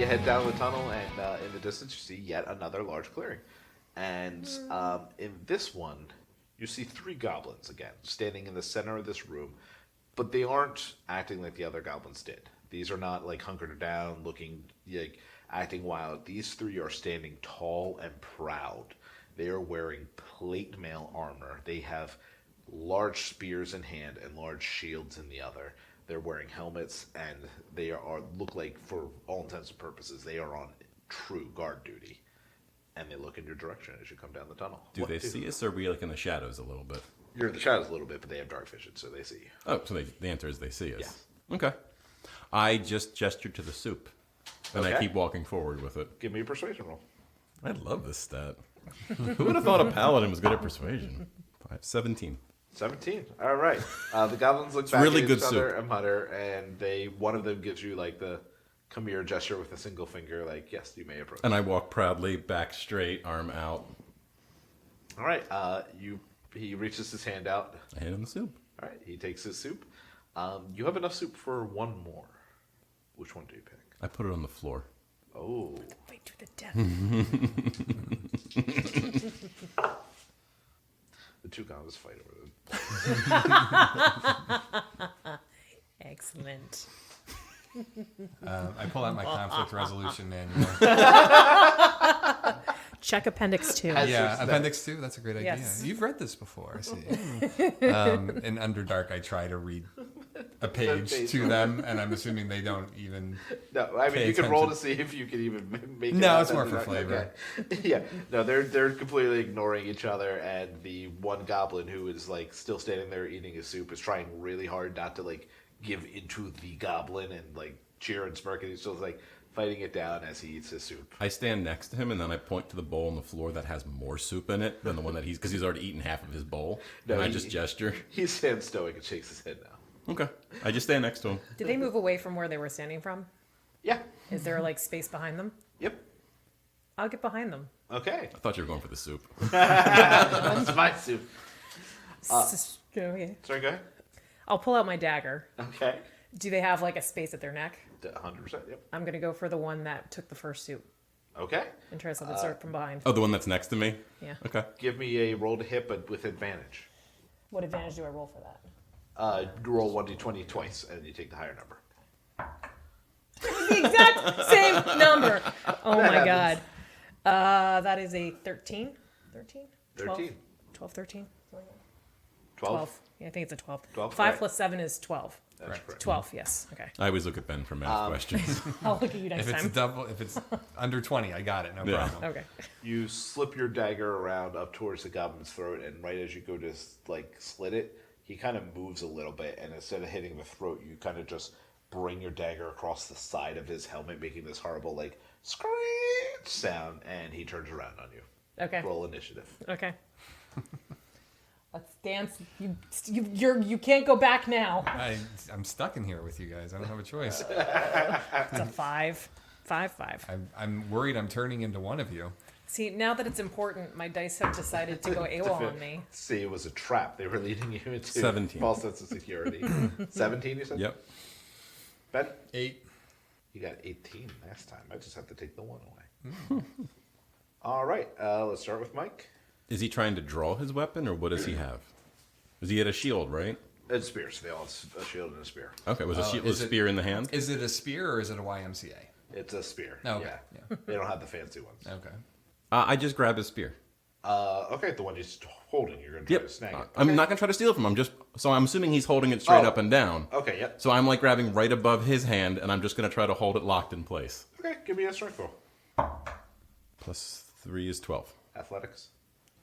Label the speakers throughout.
Speaker 1: head down the tunnel, and in the distance you see yet another large clearing. And in this one, you see 3 goblins again, standing in the center of this room, but they aren't acting like the other goblins did. These are not like hunkered down, looking like acting wild. These 3 are standing tall and proud. They are wearing plate mail armor. They have large spears in hand and large shields in the other. They're wearing helmets, and they look like, for all intents and purposes, they are on true guard duty. And they look in your direction as you come down the tunnel.
Speaker 2: Do they see us, or are we like in the shadows a little bit?
Speaker 1: You're in the shadows a little bit, but they have dark vision, so they see you.
Speaker 2: Oh, so the answer is they see us.
Speaker 1: Yeah.
Speaker 2: Okay. I just gestured to the soup, and I keep walking forward with it.
Speaker 1: Give me a persuasion roll.
Speaker 2: I love this stat. Who would have thought a paladin was good at persuasion? 17.
Speaker 1: 17. All right. The goblins look back
Speaker 2: really
Speaker 1: at
Speaker 2: good
Speaker 1: each other
Speaker 2: soup.
Speaker 1: and mutter, and one of them gives you like the come here gesture with a single finger, like, yes, you may approach.
Speaker 2: And I walk proudly, back straight, arm out.
Speaker 1: All right. He reaches his hand out.
Speaker 2: I hand him the soup.
Speaker 1: All right. He takes his soup. You have enough soup for 1 more. Which one do you pick?
Speaker 2: I put it on the floor.
Speaker 1: Oh.
Speaker 3: Fight to the death.
Speaker 1: The 2 goblins fight over them.
Speaker 3: Excellent.
Speaker 4: I pull out my conflict resolution manual.
Speaker 3: Check Appendix 2.
Speaker 4: Yeah, Appendix 2, that's a great idea.
Speaker 3: Yes.
Speaker 4: You've read this before, I see. In Underdark, I try to read a page to them, and I'm assuming they don't even.
Speaker 1: No, I mean,
Speaker 4: pay
Speaker 1: you can roll to
Speaker 4: attention.
Speaker 1: see if you can even make it.
Speaker 4: No,
Speaker 1: out
Speaker 4: it's more
Speaker 1: that
Speaker 4: for
Speaker 1: dark.
Speaker 4: flavor.
Speaker 1: Okay. Yeah, no, they're completely ignoring each other, and the one goblin who is like still standing there eating his soup is trying really hard not to like give into the goblin and like cheer and smirk, and he's still like fighting it down as he eats his soup.
Speaker 2: I stand next to him, and then I point to the bowl on the floor that has more soup in it than the one that because he's already eaten half of his bowl.
Speaker 1: No,
Speaker 2: and I just gesture.
Speaker 1: He stands stoic and shakes his head now.
Speaker 2: Okay. I just stand next to him.
Speaker 3: Did they move away from where they were standing from?
Speaker 1: Yeah.
Speaker 3: Is there like space behind them?
Speaker 1: Yep.
Speaker 3: I'll get behind them.
Speaker 1: Okay.
Speaker 2: I thought you were going for the soup.
Speaker 1: That's my soup.
Speaker 3: Okay.
Speaker 1: Sorry, go ahead.
Speaker 3: I'll pull out my dagger.
Speaker 1: Okay.
Speaker 3: Do they have like a space at their neck?
Speaker 1: 100%. Yep.
Speaker 3: I'm going to go for the one that took the first soup
Speaker 1: Okay.
Speaker 3: and try to slip it start from behind.
Speaker 2: Oh, the one that's next to me?
Speaker 3: Yeah.
Speaker 2: Okay.
Speaker 1: Give me a roll to hit, but with advantage.
Speaker 3: What advantage do I roll for that?
Speaker 1: You roll 1d20 twice, and you take the higher number.
Speaker 3: The exact same number. Oh
Speaker 1: That
Speaker 3: my
Speaker 1: happens.
Speaker 3: god. That is a 13? 13?
Speaker 1: 13.
Speaker 3: 12, 13?
Speaker 1: 12?
Speaker 3: Yeah, I think it's a 12.
Speaker 1: 12,
Speaker 3: 5
Speaker 1: right.
Speaker 3: plus 7 is 12.
Speaker 1: That's correct.
Speaker 3: 12, yes. Okay.
Speaker 2: I always look at Ben for math questions.
Speaker 3: I'll look at you next
Speaker 4: If it's
Speaker 3: time.
Speaker 4: if it's under 20, I got it, no
Speaker 2: Yeah.
Speaker 4: problem.
Speaker 3: Okay.
Speaker 1: You slip your dagger around up towards the goblin's throat, and right as you go to like slit it, he kind of moves a little bit, and instead of hitting the throat, you kind of just bring your dagger across the side of his helmet, making this horrible like screech sound, and he turns around on you.
Speaker 3: Okay.
Speaker 1: Roll initiative.
Speaker 3: Okay. Let's dance. You can't go back now.
Speaker 4: I'm stuck in here with you guys. I don't have a choice.
Speaker 3: It's a 5. 5.
Speaker 4: I'm worried I'm turning into one of you.
Speaker 3: See, now that it's important, my dice have decided to go AWOL on me.
Speaker 1: See, it was a trap. They were leading you into
Speaker 2: 17.
Speaker 1: false sense of security. 17, you said?
Speaker 2: Yep.
Speaker 1: Ben?
Speaker 4: 8.
Speaker 1: You got 18 last time. I just have to take the 1 away. All right. Let's start with Mike.
Speaker 2: Is he trying to draw his weapon, or what does he have? Does he had a shield, right?
Speaker 1: It's spears. They all have a shield and a spear.
Speaker 2: Okay, was a
Speaker 4: is it-
Speaker 2: spear in the hand?
Speaker 4: Is it a spear or is it a YMCA?
Speaker 1: It's a spear.
Speaker 4: Oh, okay.
Speaker 1: Yeah. They don't have the fancy ones.
Speaker 4: Okay.
Speaker 2: I just grab his spear.
Speaker 1: Okay, the one he's holding, you're going to try
Speaker 2: Yep.
Speaker 1: to snag it.
Speaker 2: I'm not going to try to steal it from him. So I'm assuming he's holding it straight
Speaker 1: Oh.
Speaker 2: up and down.
Speaker 1: Okay, yep.
Speaker 2: So I'm like grabbing right above his hand, and I'm just going to try to hold it locked in place.
Speaker 1: Okay, give me a strength roll.
Speaker 2: Plus 3 is 12.
Speaker 1: Athletics.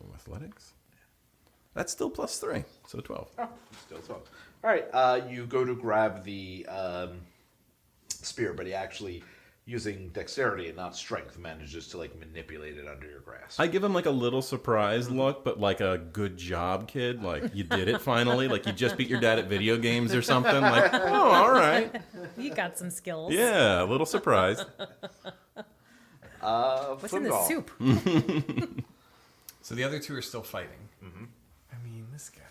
Speaker 2: Oh, athletics? That's still plus 3, so 12.
Speaker 1: Oh, still 12. All right, you go to grab the spear, but he actually, using dexterity and not strength, manages to like manipulate it under your grasp.
Speaker 2: I give him like a little surprised look, but like a good job, kid. Like, you did it finally. Like, you just beat your dad at video games or something. Like, oh, all right.
Speaker 3: You got some skills.
Speaker 2: Yeah, a little surprised.
Speaker 3: What's in the
Speaker 1: Flimgal.
Speaker 3: soup?
Speaker 4: So the other two are still fighting. I mean, this guy,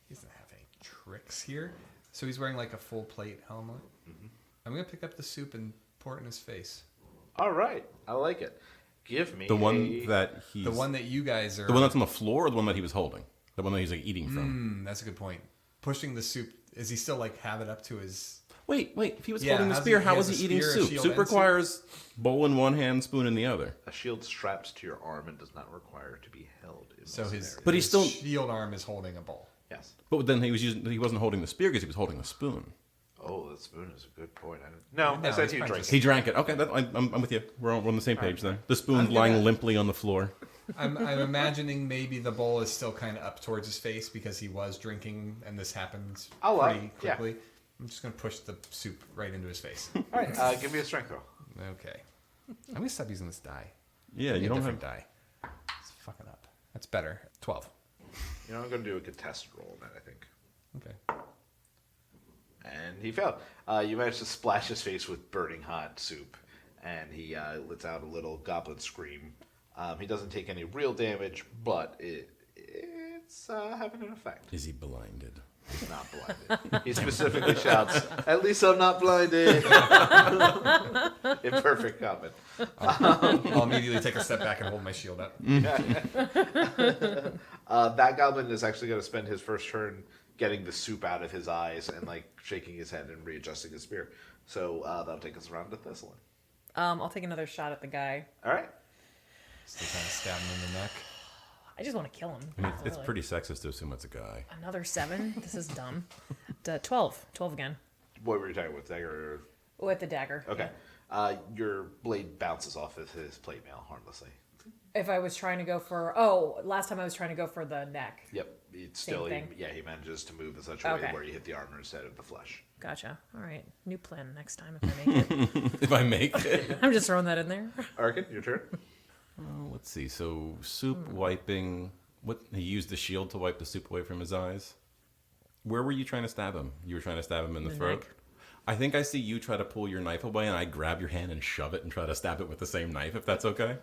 Speaker 4: he doesn't have any tricks here. So he's wearing like a full plate helmet. I'm going to pick up the soup and pour it in his face.
Speaker 1: All right, I like it. Give me
Speaker 2: The one that he's...
Speaker 4: The one that you guys are...
Speaker 2: The one that's on the floor or the one that he was holding? The one that he's like eating from?
Speaker 4: That's a good point. Pushing the soup. Is he still like have it up to his...
Speaker 2: Wait. If he was
Speaker 4: Yeah,
Speaker 2: holding the
Speaker 4: how's
Speaker 2: spear,
Speaker 4: he-
Speaker 2: how
Speaker 4: he
Speaker 2: was
Speaker 4: has
Speaker 2: he
Speaker 4: a
Speaker 2: eating
Speaker 4: spear, a
Speaker 2: soup?
Speaker 4: shield,
Speaker 2: Soup
Speaker 4: and soup?
Speaker 2: requires bowl in one hand, spoon in the other.
Speaker 1: A shield straps to your arm and does not require to be held. In
Speaker 4: So
Speaker 1: most
Speaker 4: his,
Speaker 1: scenarios.
Speaker 2: But he's still-
Speaker 4: shield arm is holding a bowl.
Speaker 1: Yes.
Speaker 2: But then he wasn't holding the spear because he was holding the spoon.
Speaker 1: Oh, the spoon is a good point. I
Speaker 4: No,
Speaker 1: said
Speaker 4: he's
Speaker 1: he
Speaker 4: probably
Speaker 1: drank
Speaker 4: just-
Speaker 2: He drank it. Okay, I'm with you. We're on the same page then. The spoon's
Speaker 4: I'm
Speaker 2: lying
Speaker 4: gonna-
Speaker 2: limply on the floor.
Speaker 4: I'm imagining maybe the bowl is still kind of up towards his face because he was drinking and this happened pretty
Speaker 1: yeah.
Speaker 4: quickly. I'm just going to push the soup right into his face.
Speaker 1: All right, give me a strength roll.
Speaker 4: Okay. I'm going to stop using this die.
Speaker 2: Yeah,
Speaker 4: Give me
Speaker 2: you
Speaker 4: a
Speaker 2: don't have...
Speaker 4: different die. It's fucking up. That's better. 12.
Speaker 1: You know, I'm going to do a contested roll on that, I think.
Speaker 4: Okay.
Speaker 1: And he failed. You managed to splash his face with burning hot soup, and he lets out a little goblin scream. He doesn't take any real damage, but it's having an effect.
Speaker 2: Is he blinded?
Speaker 1: He's not blinded. He specifically shouts, "At least I'm not blinded!" In perfect comment.
Speaker 4: I'll immediately take a step back and hold my shield up.
Speaker 1: That goblin is actually going to spend his first turn getting the soup out of his eyes and like shaking his head and readjusting his spear. So that'll take us around to Thistlyn.
Speaker 3: I'll take another shot at the guy.
Speaker 1: All right.
Speaker 4: Still kind of stab him in the neck.
Speaker 3: I just want to kill him.
Speaker 2: I mean, it's
Speaker 3: really.
Speaker 2: pretty sexist to assume it's a guy.
Speaker 3: Another 7. This is dumb. 12. 12 again.
Speaker 1: What were you talking about, dagger?
Speaker 3: With the dagger.
Speaker 1: Okay.
Speaker 3: yeah.
Speaker 1: Your blade bounces off of his plate mail harmlessly.
Speaker 3: If I was trying to go for... last time I was trying to go for the neck.
Speaker 1: Yep. It's
Speaker 3: Same
Speaker 1: still,
Speaker 3: thing.
Speaker 1: he manages to move in such a way
Speaker 3: Okay.
Speaker 1: where you hit the armor instead of the flesh.
Speaker 3: Gotcha. All right. New plan next time if I make it.
Speaker 2: If I make it.
Speaker 3: I'm just throwing that in there.
Speaker 1: Arkin, your turn.
Speaker 2: Let's see. So soup wiping. What he used the shield to wipe the soup away from his eyes. Where were you trying to stab him? You were trying to stab him in the throat.
Speaker 3: neck.
Speaker 2: I think I see you try to pull your knife away, and I grab your hand and shove it and try to stab it with the same knife. If that's okay.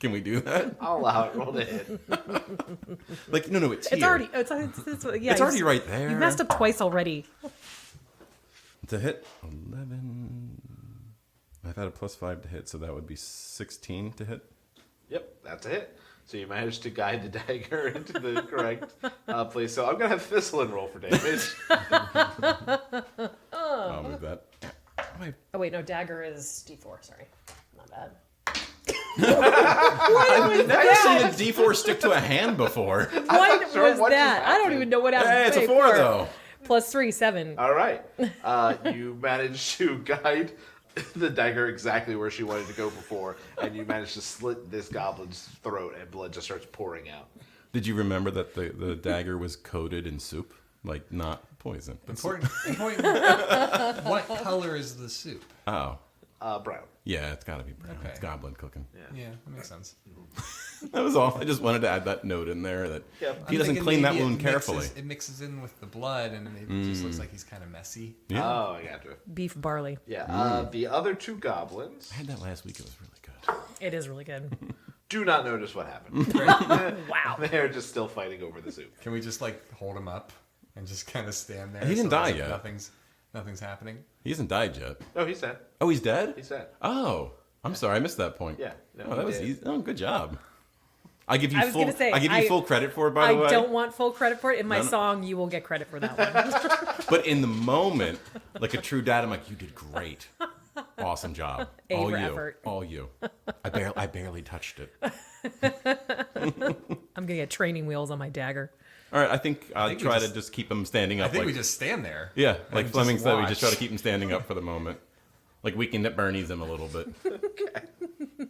Speaker 2: Can we do that?
Speaker 1: I'll allow it. Roll to hit.
Speaker 2: Like no, it's
Speaker 3: It's
Speaker 2: here.
Speaker 3: already... It's
Speaker 2: already right there.
Speaker 3: You messed up twice already.
Speaker 2: To hit 11. I've had a +5 to hit, so that would be 16 to hit.
Speaker 1: Yep, that's a hit. So you managed to guide the dagger into the correct place. So I'm going to have Thistlyn roll for damage.
Speaker 2: I'll move that.
Speaker 3: Oh, wait. No, dagger is D4. Sorry. Not bad.
Speaker 2: I've never seen a D4 stick to a hand before.
Speaker 3: What
Speaker 1: sure
Speaker 3: was
Speaker 1: what
Speaker 3: that?
Speaker 1: just
Speaker 3: I don't
Speaker 1: happened.
Speaker 3: even know what happened.
Speaker 2: Hey, it's a
Speaker 3: Wait,
Speaker 2: 4 though.
Speaker 3: +3, 7.
Speaker 1: All right. You managed to guide the dagger exactly where she wanted to go before, and you managed to slit this goblin's throat, and blood just starts pouring out.
Speaker 2: Did you remember that the dagger was coated in soup? Like, not poison. But
Speaker 4: Important. What color is the soup?
Speaker 2: oh.
Speaker 1: Brown.
Speaker 2: Yeah, it's got to be brown.
Speaker 4: Okay.
Speaker 2: It's goblin cooking.
Speaker 4: Yeah, that makes sense.
Speaker 2: That was all. I just wanted to add that note in there that
Speaker 1: Yep.
Speaker 2: he
Speaker 4: I'm
Speaker 2: doesn't
Speaker 4: thinking
Speaker 2: clean that
Speaker 4: maybe
Speaker 2: wound carefully.
Speaker 4: It mixes in with the blood, and it just looks like he's kind of messy.
Speaker 2: Yeah.
Speaker 1: Oh, I got you.
Speaker 3: Beef barley.
Speaker 1: Yeah. The other two goblins
Speaker 2: I had that last week. It was really good.
Speaker 3: It is really good.
Speaker 1: do not notice what happened.
Speaker 3: Wow.
Speaker 1: They're just still fighting over the soup.
Speaker 4: Can we just like hold him up and just kind of stand there?
Speaker 2: He didn't
Speaker 4: so
Speaker 2: die
Speaker 4: as if
Speaker 2: yet.
Speaker 4: Nothing's happening.
Speaker 2: He hasn't died yet.
Speaker 1: Oh, he's dead.
Speaker 2: Oh, he's dead?
Speaker 1: He's dead.
Speaker 2: Oh, I'm sorry. I missed that point.
Speaker 1: Yeah. No,
Speaker 2: Oh, that
Speaker 1: he
Speaker 2: was
Speaker 1: did.
Speaker 2: easy. Oh, good job. I give you
Speaker 3: I was
Speaker 2: full.
Speaker 3: gonna say,
Speaker 2: I give you full credit for it, by the way.
Speaker 3: I don't want full credit for it. In my
Speaker 2: No, no.
Speaker 3: song, you will get credit for that one.
Speaker 2: But in the moment, like a true dad, I'm like, you did great. Awesome job.
Speaker 3: A
Speaker 2: All
Speaker 3: for
Speaker 2: you.
Speaker 3: effort.
Speaker 2: All you. I barely touched it.
Speaker 3: I'm gonna get training wheels on my dagger.
Speaker 2: All right, I think I'll
Speaker 4: think we
Speaker 2: try
Speaker 4: just-
Speaker 2: to just keep him standing up.
Speaker 4: I think
Speaker 2: like,
Speaker 4: we just stand there.
Speaker 2: yeah, like
Speaker 4: and
Speaker 2: Fleming
Speaker 4: just
Speaker 2: said, we
Speaker 4: watch.
Speaker 2: just try to keep him standing up for the moment. Like we can Bernie's him a little bit.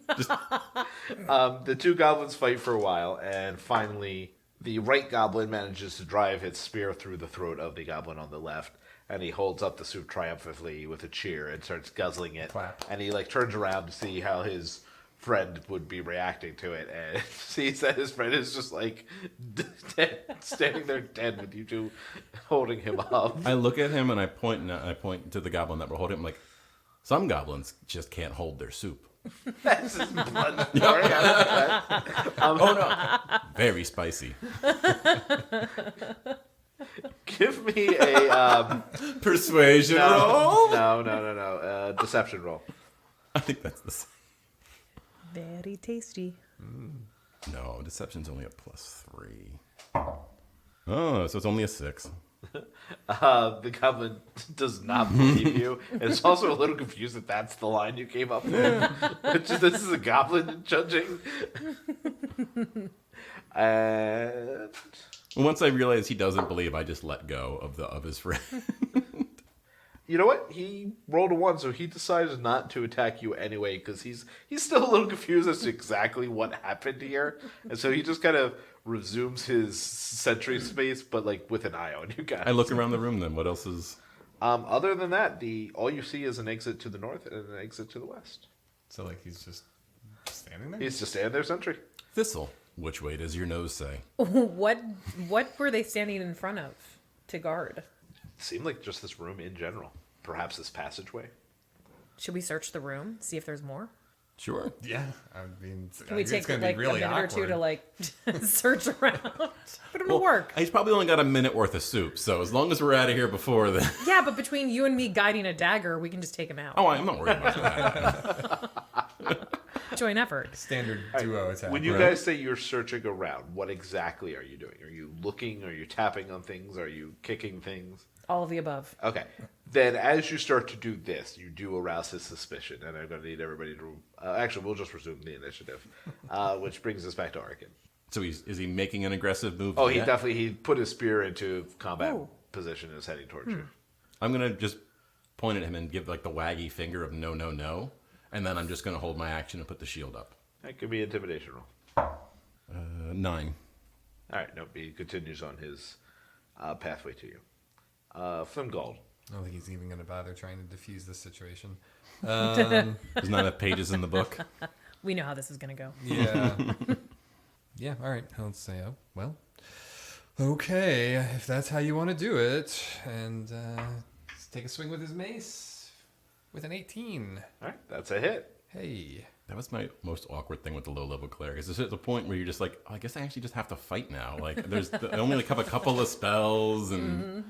Speaker 1: The two goblins fight for a while, and finally, the right goblin manages to drive its spear through the throat of the goblin on the left, and he holds up the soup triumphantly with a cheer and starts guzzling it.
Speaker 4: Clap.
Speaker 1: And he like turns around to see how his friend would be reacting to it, and sees that his friend is just like dead, standing there dead with you two holding him up.
Speaker 2: I look at him and I point to the goblin that we're holding. I'm like, some goblins just can't hold their soup.
Speaker 1: That's his blood. Sorry, I like that.
Speaker 2: Oh no, very spicy.
Speaker 1: Give me a
Speaker 2: Persuasion roll.
Speaker 1: no, deception roll.
Speaker 2: I think that's the same.
Speaker 3: Very tasty.
Speaker 2: No, deception's only a +3. Oh, so it's only a 6.
Speaker 1: The goblin does not believe you. And it's also a little confused that that's the line you came up with. This is a goblin judging. And
Speaker 2: Once I realize he doesn't believe, I just let go of his friend.
Speaker 1: you know what? He rolled a 1, so he decided not to attack you anyway because he's still a little confused as to exactly what happened here, and so he just kind of resumes his sentry space, but like with an eye on you guys.
Speaker 2: I look around the room. Then what else is?
Speaker 1: Other than that, all you see is an exit to the north and an exit to the west.
Speaker 4: So like he's just standing there.
Speaker 1: He's just standing there sentry.
Speaker 2: Thistle. Which way does your nose say?
Speaker 3: What were they standing in front of to guard?
Speaker 1: Seemed like just this room in general. Perhaps this passageway.
Speaker 3: Should we search the room, see if there's more?
Speaker 2: Sure.
Speaker 4: Yeah, I mean,
Speaker 3: Can we
Speaker 4: it's
Speaker 3: take
Speaker 4: gonna
Speaker 3: like
Speaker 4: be really
Speaker 3: a minute
Speaker 4: awkward.
Speaker 3: or two to like search around? But it'll work.
Speaker 2: He's probably only got a minute worth of soup, so as long as we're out of here before then.
Speaker 3: Yeah, but between you and me guiding a dagger, we can just take him out.
Speaker 2: Oh, I'm not worried about that.
Speaker 3: Joint effort.
Speaker 4: Standard duo attack.
Speaker 1: When you
Speaker 2: Right.
Speaker 1: guys say you're searching around, what exactly are you doing? Are you looking? Are you tapping on things? Are you kicking things?
Speaker 3: All of the above.
Speaker 1: Okay. Then as you start to do this, you do arouse his suspicion, and I'm going to need everybody to... actually, we'll just resume the initiative, which brings us back to Arkin.
Speaker 2: So is he making an aggressive move?
Speaker 1: Oh,
Speaker 2: yet?
Speaker 1: he put his spear into combat
Speaker 3: Oh.
Speaker 1: position and is heading towards you.
Speaker 2: I'm gonna just point at him and give like the waggy finger of no, no, no, and then I'm just gonna hold my action and put the shield up.
Speaker 1: That could be intimidation roll.
Speaker 2: 9.
Speaker 1: All right, nope, he continues on his pathway to you. Flimgold.
Speaker 4: I don't think he's even going to bother trying to defuse this situation.
Speaker 2: There's not enough pages in the book.
Speaker 3: We know how this is going to go.
Speaker 4: Yeah. Yeah, all right. Let's say, oh, well, okay, if that's how you want to do it. And let's take a swing with his mace with an 18.
Speaker 1: All right, that's a hit.
Speaker 4: Hey.
Speaker 2: That was my most awkward thing with the low-level cleric. Is there's at the point where you're just like, oh, I guess I actually just have to fight now. Like, I only like have a couple of spells and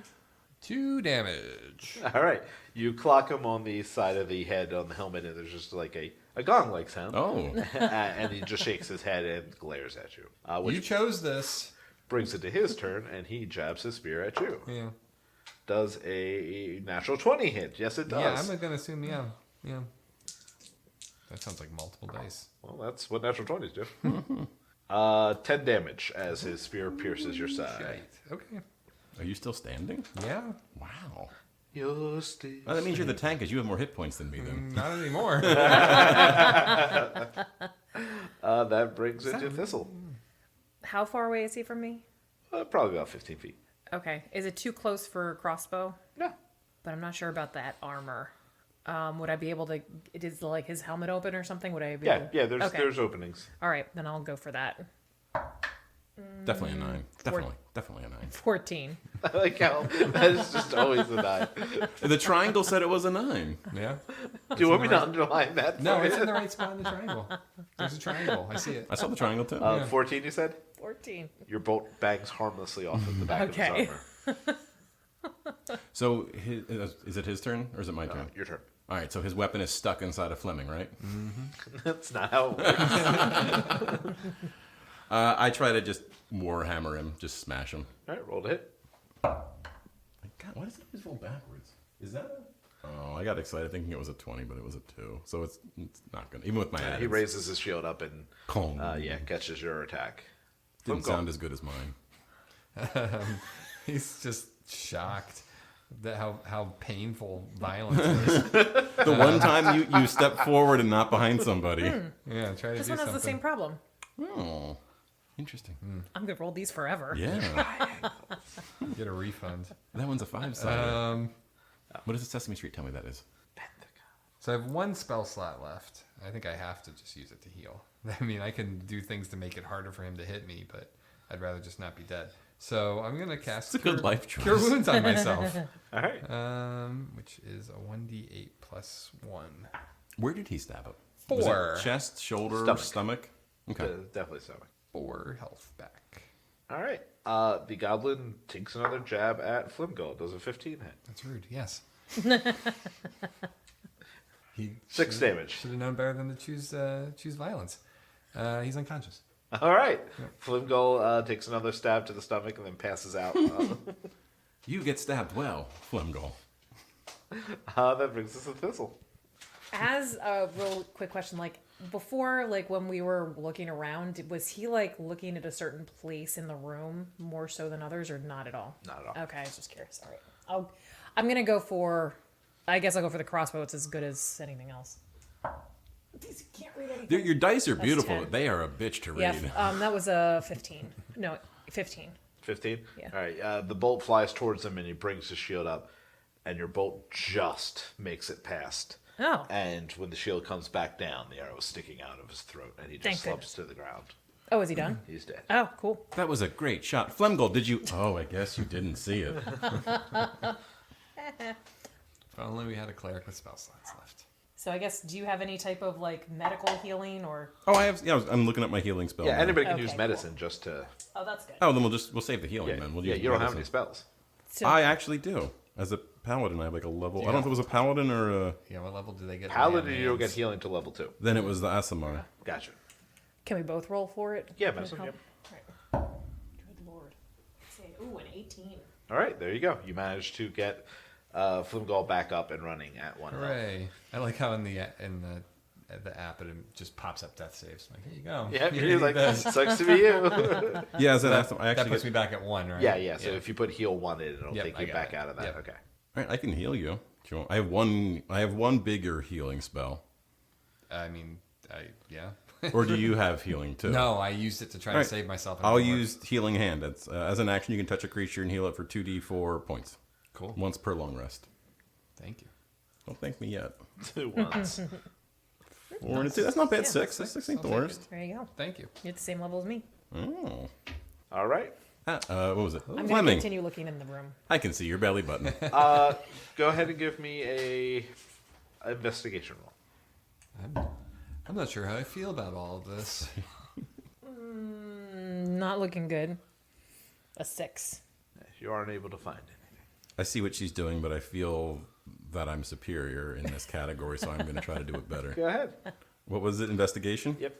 Speaker 4: 2 damage.
Speaker 1: All right, you clock him on the side of the head on the helmet, and there's just like a gong-like sound.
Speaker 2: oh,
Speaker 1: And he just shakes his head and glares at you. Which
Speaker 4: You chose this.
Speaker 1: brings it to his turn, and he jabs his spear at you.
Speaker 4: Yeah.
Speaker 1: Does a natural 20 hit? Yes, it does.
Speaker 4: Yeah, I'm going to assume, yeah. That sounds like multiple dice.
Speaker 1: Well, that's what natural 20s do. 10 damage as his spear pierces your side.
Speaker 4: Shite. Okay.
Speaker 2: are you still standing?
Speaker 4: Yeah.
Speaker 2: Wow.
Speaker 1: You're still...
Speaker 2: Oh, that means you're the tank, because you have more hit points than me then.
Speaker 4: Not anymore.
Speaker 1: that brings it to Thistle.
Speaker 3: How far away is he from me?
Speaker 1: Probably about 15 feet.
Speaker 3: Okay. Is it too close for a crossbow?
Speaker 1: No.
Speaker 3: But I'm not sure about that armor. Would I be able to? Is like his helmet open or something? Would I be?
Speaker 1: Yeah,
Speaker 3: able,
Speaker 1: yeah. There's
Speaker 3: Okay.
Speaker 1: there's openings.
Speaker 3: All right, then I'll go for that.
Speaker 2: Definitely a 9. Definitely a 9.
Speaker 3: 14.
Speaker 1: I like how that is just always a 9.
Speaker 2: The triangle said it was a 9.
Speaker 4: Yeah.
Speaker 1: Do you want me to underline that?
Speaker 4: No,
Speaker 1: for
Speaker 4: it's
Speaker 1: you?
Speaker 4: in the right spot in the triangle. There's a triangle. I see it.
Speaker 2: I saw the triangle too.
Speaker 1: 14, you said?
Speaker 3: 14.
Speaker 1: Your bolt bangs harmlessly off of the back
Speaker 3: Okay.
Speaker 1: of his armor.
Speaker 2: So is it his turn or is it my turn?
Speaker 1: Your turn.
Speaker 2: All right, so his weapon is stuck inside of Fleming, right?
Speaker 1: That's not how it works.
Speaker 2: I try to just warhammer him, just smash him.
Speaker 1: All right, roll to hit.
Speaker 2: God, why does it always roll backwards? Is that a... Oh, I got excited thinking it was a 20, but it was a 2. So it's not gonna... Even with my
Speaker 1: He
Speaker 2: add-ins.
Speaker 1: raises his shield up and
Speaker 2: Kong.
Speaker 1: catches your attack.
Speaker 2: Didn't
Speaker 1: Flip
Speaker 2: sound as good as mine.
Speaker 4: He's just shocked that how painful violence is.
Speaker 2: The one time you step forward and not behind somebody.
Speaker 4: Yeah, try to
Speaker 3: This
Speaker 4: do
Speaker 3: one has
Speaker 4: something.
Speaker 3: the same problem.
Speaker 2: Oh, interesting.
Speaker 3: I'm gonna roll these forever.
Speaker 2: Yeah,
Speaker 4: Get a refund.
Speaker 2: that one's a 5-sided. What does the Sesame Street tell me that is?
Speaker 4: So I have 1 spell slot left. I think I have to just use it to heal. I mean, I can do things to make it harder for him to hit me, but I'd rather just not be dead. So I'm gonna cast
Speaker 2: It's a good life choice.
Speaker 4: Cure Wounds on myself,
Speaker 1: All right.
Speaker 4: which is a 1d8 plus 1.
Speaker 2: Where did he stab it?
Speaker 4: 4.
Speaker 2: Was it chest, shoulder, stomach? Okay.
Speaker 1: Definitely stomach.
Speaker 4: 4 health back.
Speaker 1: All right. The goblin takes another jab at Flimgold. Does a 15 hit?
Speaker 4: That's rude. Yes. He
Speaker 1: 6 damage.
Speaker 4: Should have known better than to choose violence. He's unconscious.
Speaker 1: All right. Flimgull takes another stab to the stomach and then passes out.
Speaker 2: You get stabbed well, Flimgull.
Speaker 1: That brings us to Thistle.
Speaker 3: As a real quick question, like before, like when we were looking around, was he like looking at a certain place in the room more so than others, or not at all?
Speaker 1: Not at all.
Speaker 3: Okay, I was just curious. All right, I'm gonna go for. I guess I'll go for the crossbow. It's as good as anything else. These can't read anything.
Speaker 2: Your dice are
Speaker 3: That's
Speaker 2: beautiful,
Speaker 3: 10.
Speaker 2: but they are a bitch to read.
Speaker 3: Yeah, that was a 15. No, 15.
Speaker 1: 15?
Speaker 3: Yeah.
Speaker 1: All right. The bolt flies towards him and he brings his shield up, and your bolt just makes it past.
Speaker 3: Oh.
Speaker 1: And when the shield comes back down, the arrow is sticking out of his throat, and he
Speaker 3: Thank
Speaker 1: just slumps
Speaker 3: goodness.
Speaker 1: to the ground.
Speaker 3: Oh, is he done?
Speaker 1: He's dead.
Speaker 3: Oh, cool.
Speaker 2: That was a great shot. Flemgull, did you... Oh, I guess you didn't see it.
Speaker 4: If only we had a cleric with spell slots left.
Speaker 3: So I guess, do you have any type of like medical healing or?
Speaker 2: Oh, I have... Yeah, I'm looking at my healing spell.
Speaker 1: Yeah,
Speaker 2: now.
Speaker 1: anybody can
Speaker 3: Okay,
Speaker 1: use
Speaker 3: cool.
Speaker 1: medicine just to.
Speaker 3: Oh, that's good.
Speaker 2: Oh, then we'll save the healing,
Speaker 1: Yeah,
Speaker 2: then. We'll
Speaker 1: yeah
Speaker 2: use
Speaker 1: you don't have
Speaker 2: medicine.
Speaker 1: any spells.
Speaker 3: So,
Speaker 2: I actually do. As a paladin, I have like a level... I don't know if it was a paladin or a...
Speaker 4: Yeah, what level do they get?
Speaker 1: Paladin, you don't
Speaker 4: Hands?
Speaker 1: get healing to level 2.
Speaker 2: Then it was the Asimar.
Speaker 1: Gotcha.
Speaker 3: can we both roll for it?
Speaker 1: Yeah,
Speaker 3: Would it
Speaker 1: medicine,
Speaker 3: help?
Speaker 1: yep.
Speaker 3: Right. Good lord. Ooh, an 18.
Speaker 1: All right, there you go. You managed to get Flimgull back up and running at 1 health.
Speaker 4: Hooray! I like how in the app it just pops up death saves. Like, here you go.
Speaker 1: Yeah,
Speaker 4: You
Speaker 1: you're
Speaker 4: need
Speaker 1: like,
Speaker 4: this.
Speaker 1: sucks to be you.
Speaker 2: Yeah, as an
Speaker 4: that,
Speaker 2: Asimar, I
Speaker 4: that
Speaker 2: actually
Speaker 4: puts
Speaker 2: get...
Speaker 4: me back at 1, right?
Speaker 1: Yeah. So if you put heal 1 in, it'll
Speaker 4: Yep,
Speaker 1: take
Speaker 4: I
Speaker 1: you
Speaker 4: got
Speaker 1: back
Speaker 4: it.
Speaker 1: out of that.
Speaker 4: Yep.
Speaker 1: Okay.
Speaker 2: All right, I can heal you. If you want. I have one bigger healing spell.
Speaker 4: I mean, yeah.
Speaker 2: Or do you have healing too?
Speaker 4: No, I used it to try
Speaker 2: All
Speaker 4: to
Speaker 2: right.
Speaker 4: save myself.
Speaker 2: I'll use Healing Hand. It's, as an action, you can touch a creature and heal it for 2d4 points.
Speaker 4: Cool.
Speaker 2: Once per long rest.
Speaker 4: Thank you.
Speaker 2: Don't thank me yet.
Speaker 1: 2 once.
Speaker 2: 4 and a 2. That's not bad.
Speaker 3: Yeah,
Speaker 2: 6.
Speaker 4: that's
Speaker 2: 6 ain't the
Speaker 4: I'll take
Speaker 2: worst.
Speaker 3: There you go.
Speaker 4: Thank you.
Speaker 3: You're at the same level as me.
Speaker 2: Oh.
Speaker 1: All right.
Speaker 2: What was it?
Speaker 3: I'm going to
Speaker 2: Fleming.
Speaker 3: continue looking in the room.
Speaker 2: I can see your belly button.
Speaker 1: Go ahead and give me a investigation roll.
Speaker 4: I'm not sure how I feel about all of this.
Speaker 3: Not looking good. A 6.
Speaker 1: You aren't able to find anything.
Speaker 2: I see what she's doing, but I feel that I'm superior in this category, so I'm going to try to do it better.
Speaker 1: Go ahead.
Speaker 2: What was it? Investigation?
Speaker 1: Yep.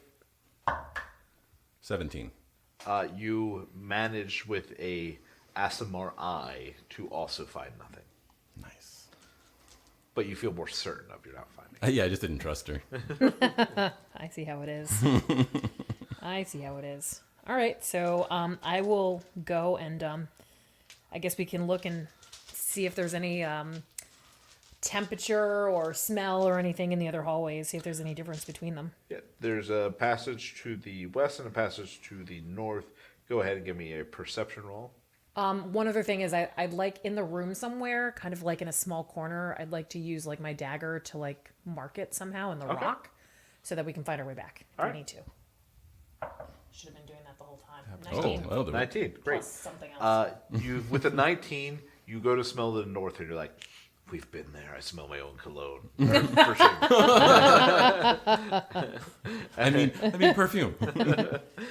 Speaker 2: 17.
Speaker 1: You managed with a Asimar eye to also find nothing,
Speaker 2: Nice.
Speaker 1: but you feel more certain of you're not finding.
Speaker 2: Yeah, I just didn't trust her.
Speaker 3: I see how it is. I see how it is. All right, so I will go and I guess we can look and see if there's any temperature or smell or anything in the other hallways, see if there's any difference between them.
Speaker 1: Yeah, there's a passage to the west and a passage to the north. Go ahead and give me a perception roll.
Speaker 3: One other thing is I'd like in the room somewhere, kind of like in a small corner, I'd like to use like my dagger to like mark it somehow in the
Speaker 1: Okay.
Speaker 3: rock so that we can find our way back if
Speaker 1: All
Speaker 3: we
Speaker 1: right.
Speaker 3: need to. Should have been doing that the whole time.
Speaker 2: Oh,
Speaker 3: 19
Speaker 2: that'll do it.
Speaker 1: 19, great.
Speaker 3: plus something else.
Speaker 1: You with a 19, you go to smell the north, and you're like, "We've been there. I smell my own cologne." For sure.
Speaker 2: I mean perfume.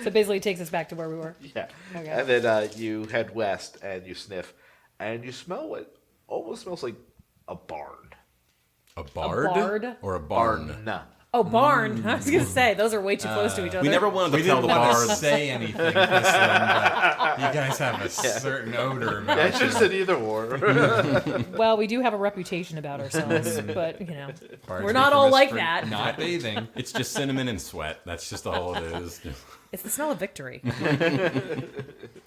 Speaker 3: So basically it takes us back to where we were.
Speaker 1: Yeah.
Speaker 3: Okay.
Speaker 1: And then you head west and you sniff, and you smell what almost smells like a barn.
Speaker 2: A bard?
Speaker 3: bard?
Speaker 2: Or a barn?
Speaker 1: Nah.
Speaker 3: Oh, barn. I was going to say, those are way too close to each other.
Speaker 2: We never wanted to
Speaker 4: We
Speaker 2: tell
Speaker 4: didn't
Speaker 2: the
Speaker 4: want
Speaker 2: bard.
Speaker 4: to say anything, this but you guys have a certain odor about
Speaker 1: Yeah, it's
Speaker 4: you.
Speaker 1: just an either or.
Speaker 3: Well, we do have a reputation about ourselves, but,
Speaker 4: Bards
Speaker 3: we're
Speaker 4: are
Speaker 3: not all
Speaker 4: infamous
Speaker 3: like
Speaker 4: for
Speaker 3: that.
Speaker 4: Not bathing.
Speaker 2: It's just cinnamon and sweat. That's just all it is.
Speaker 3: It's the smell of victory.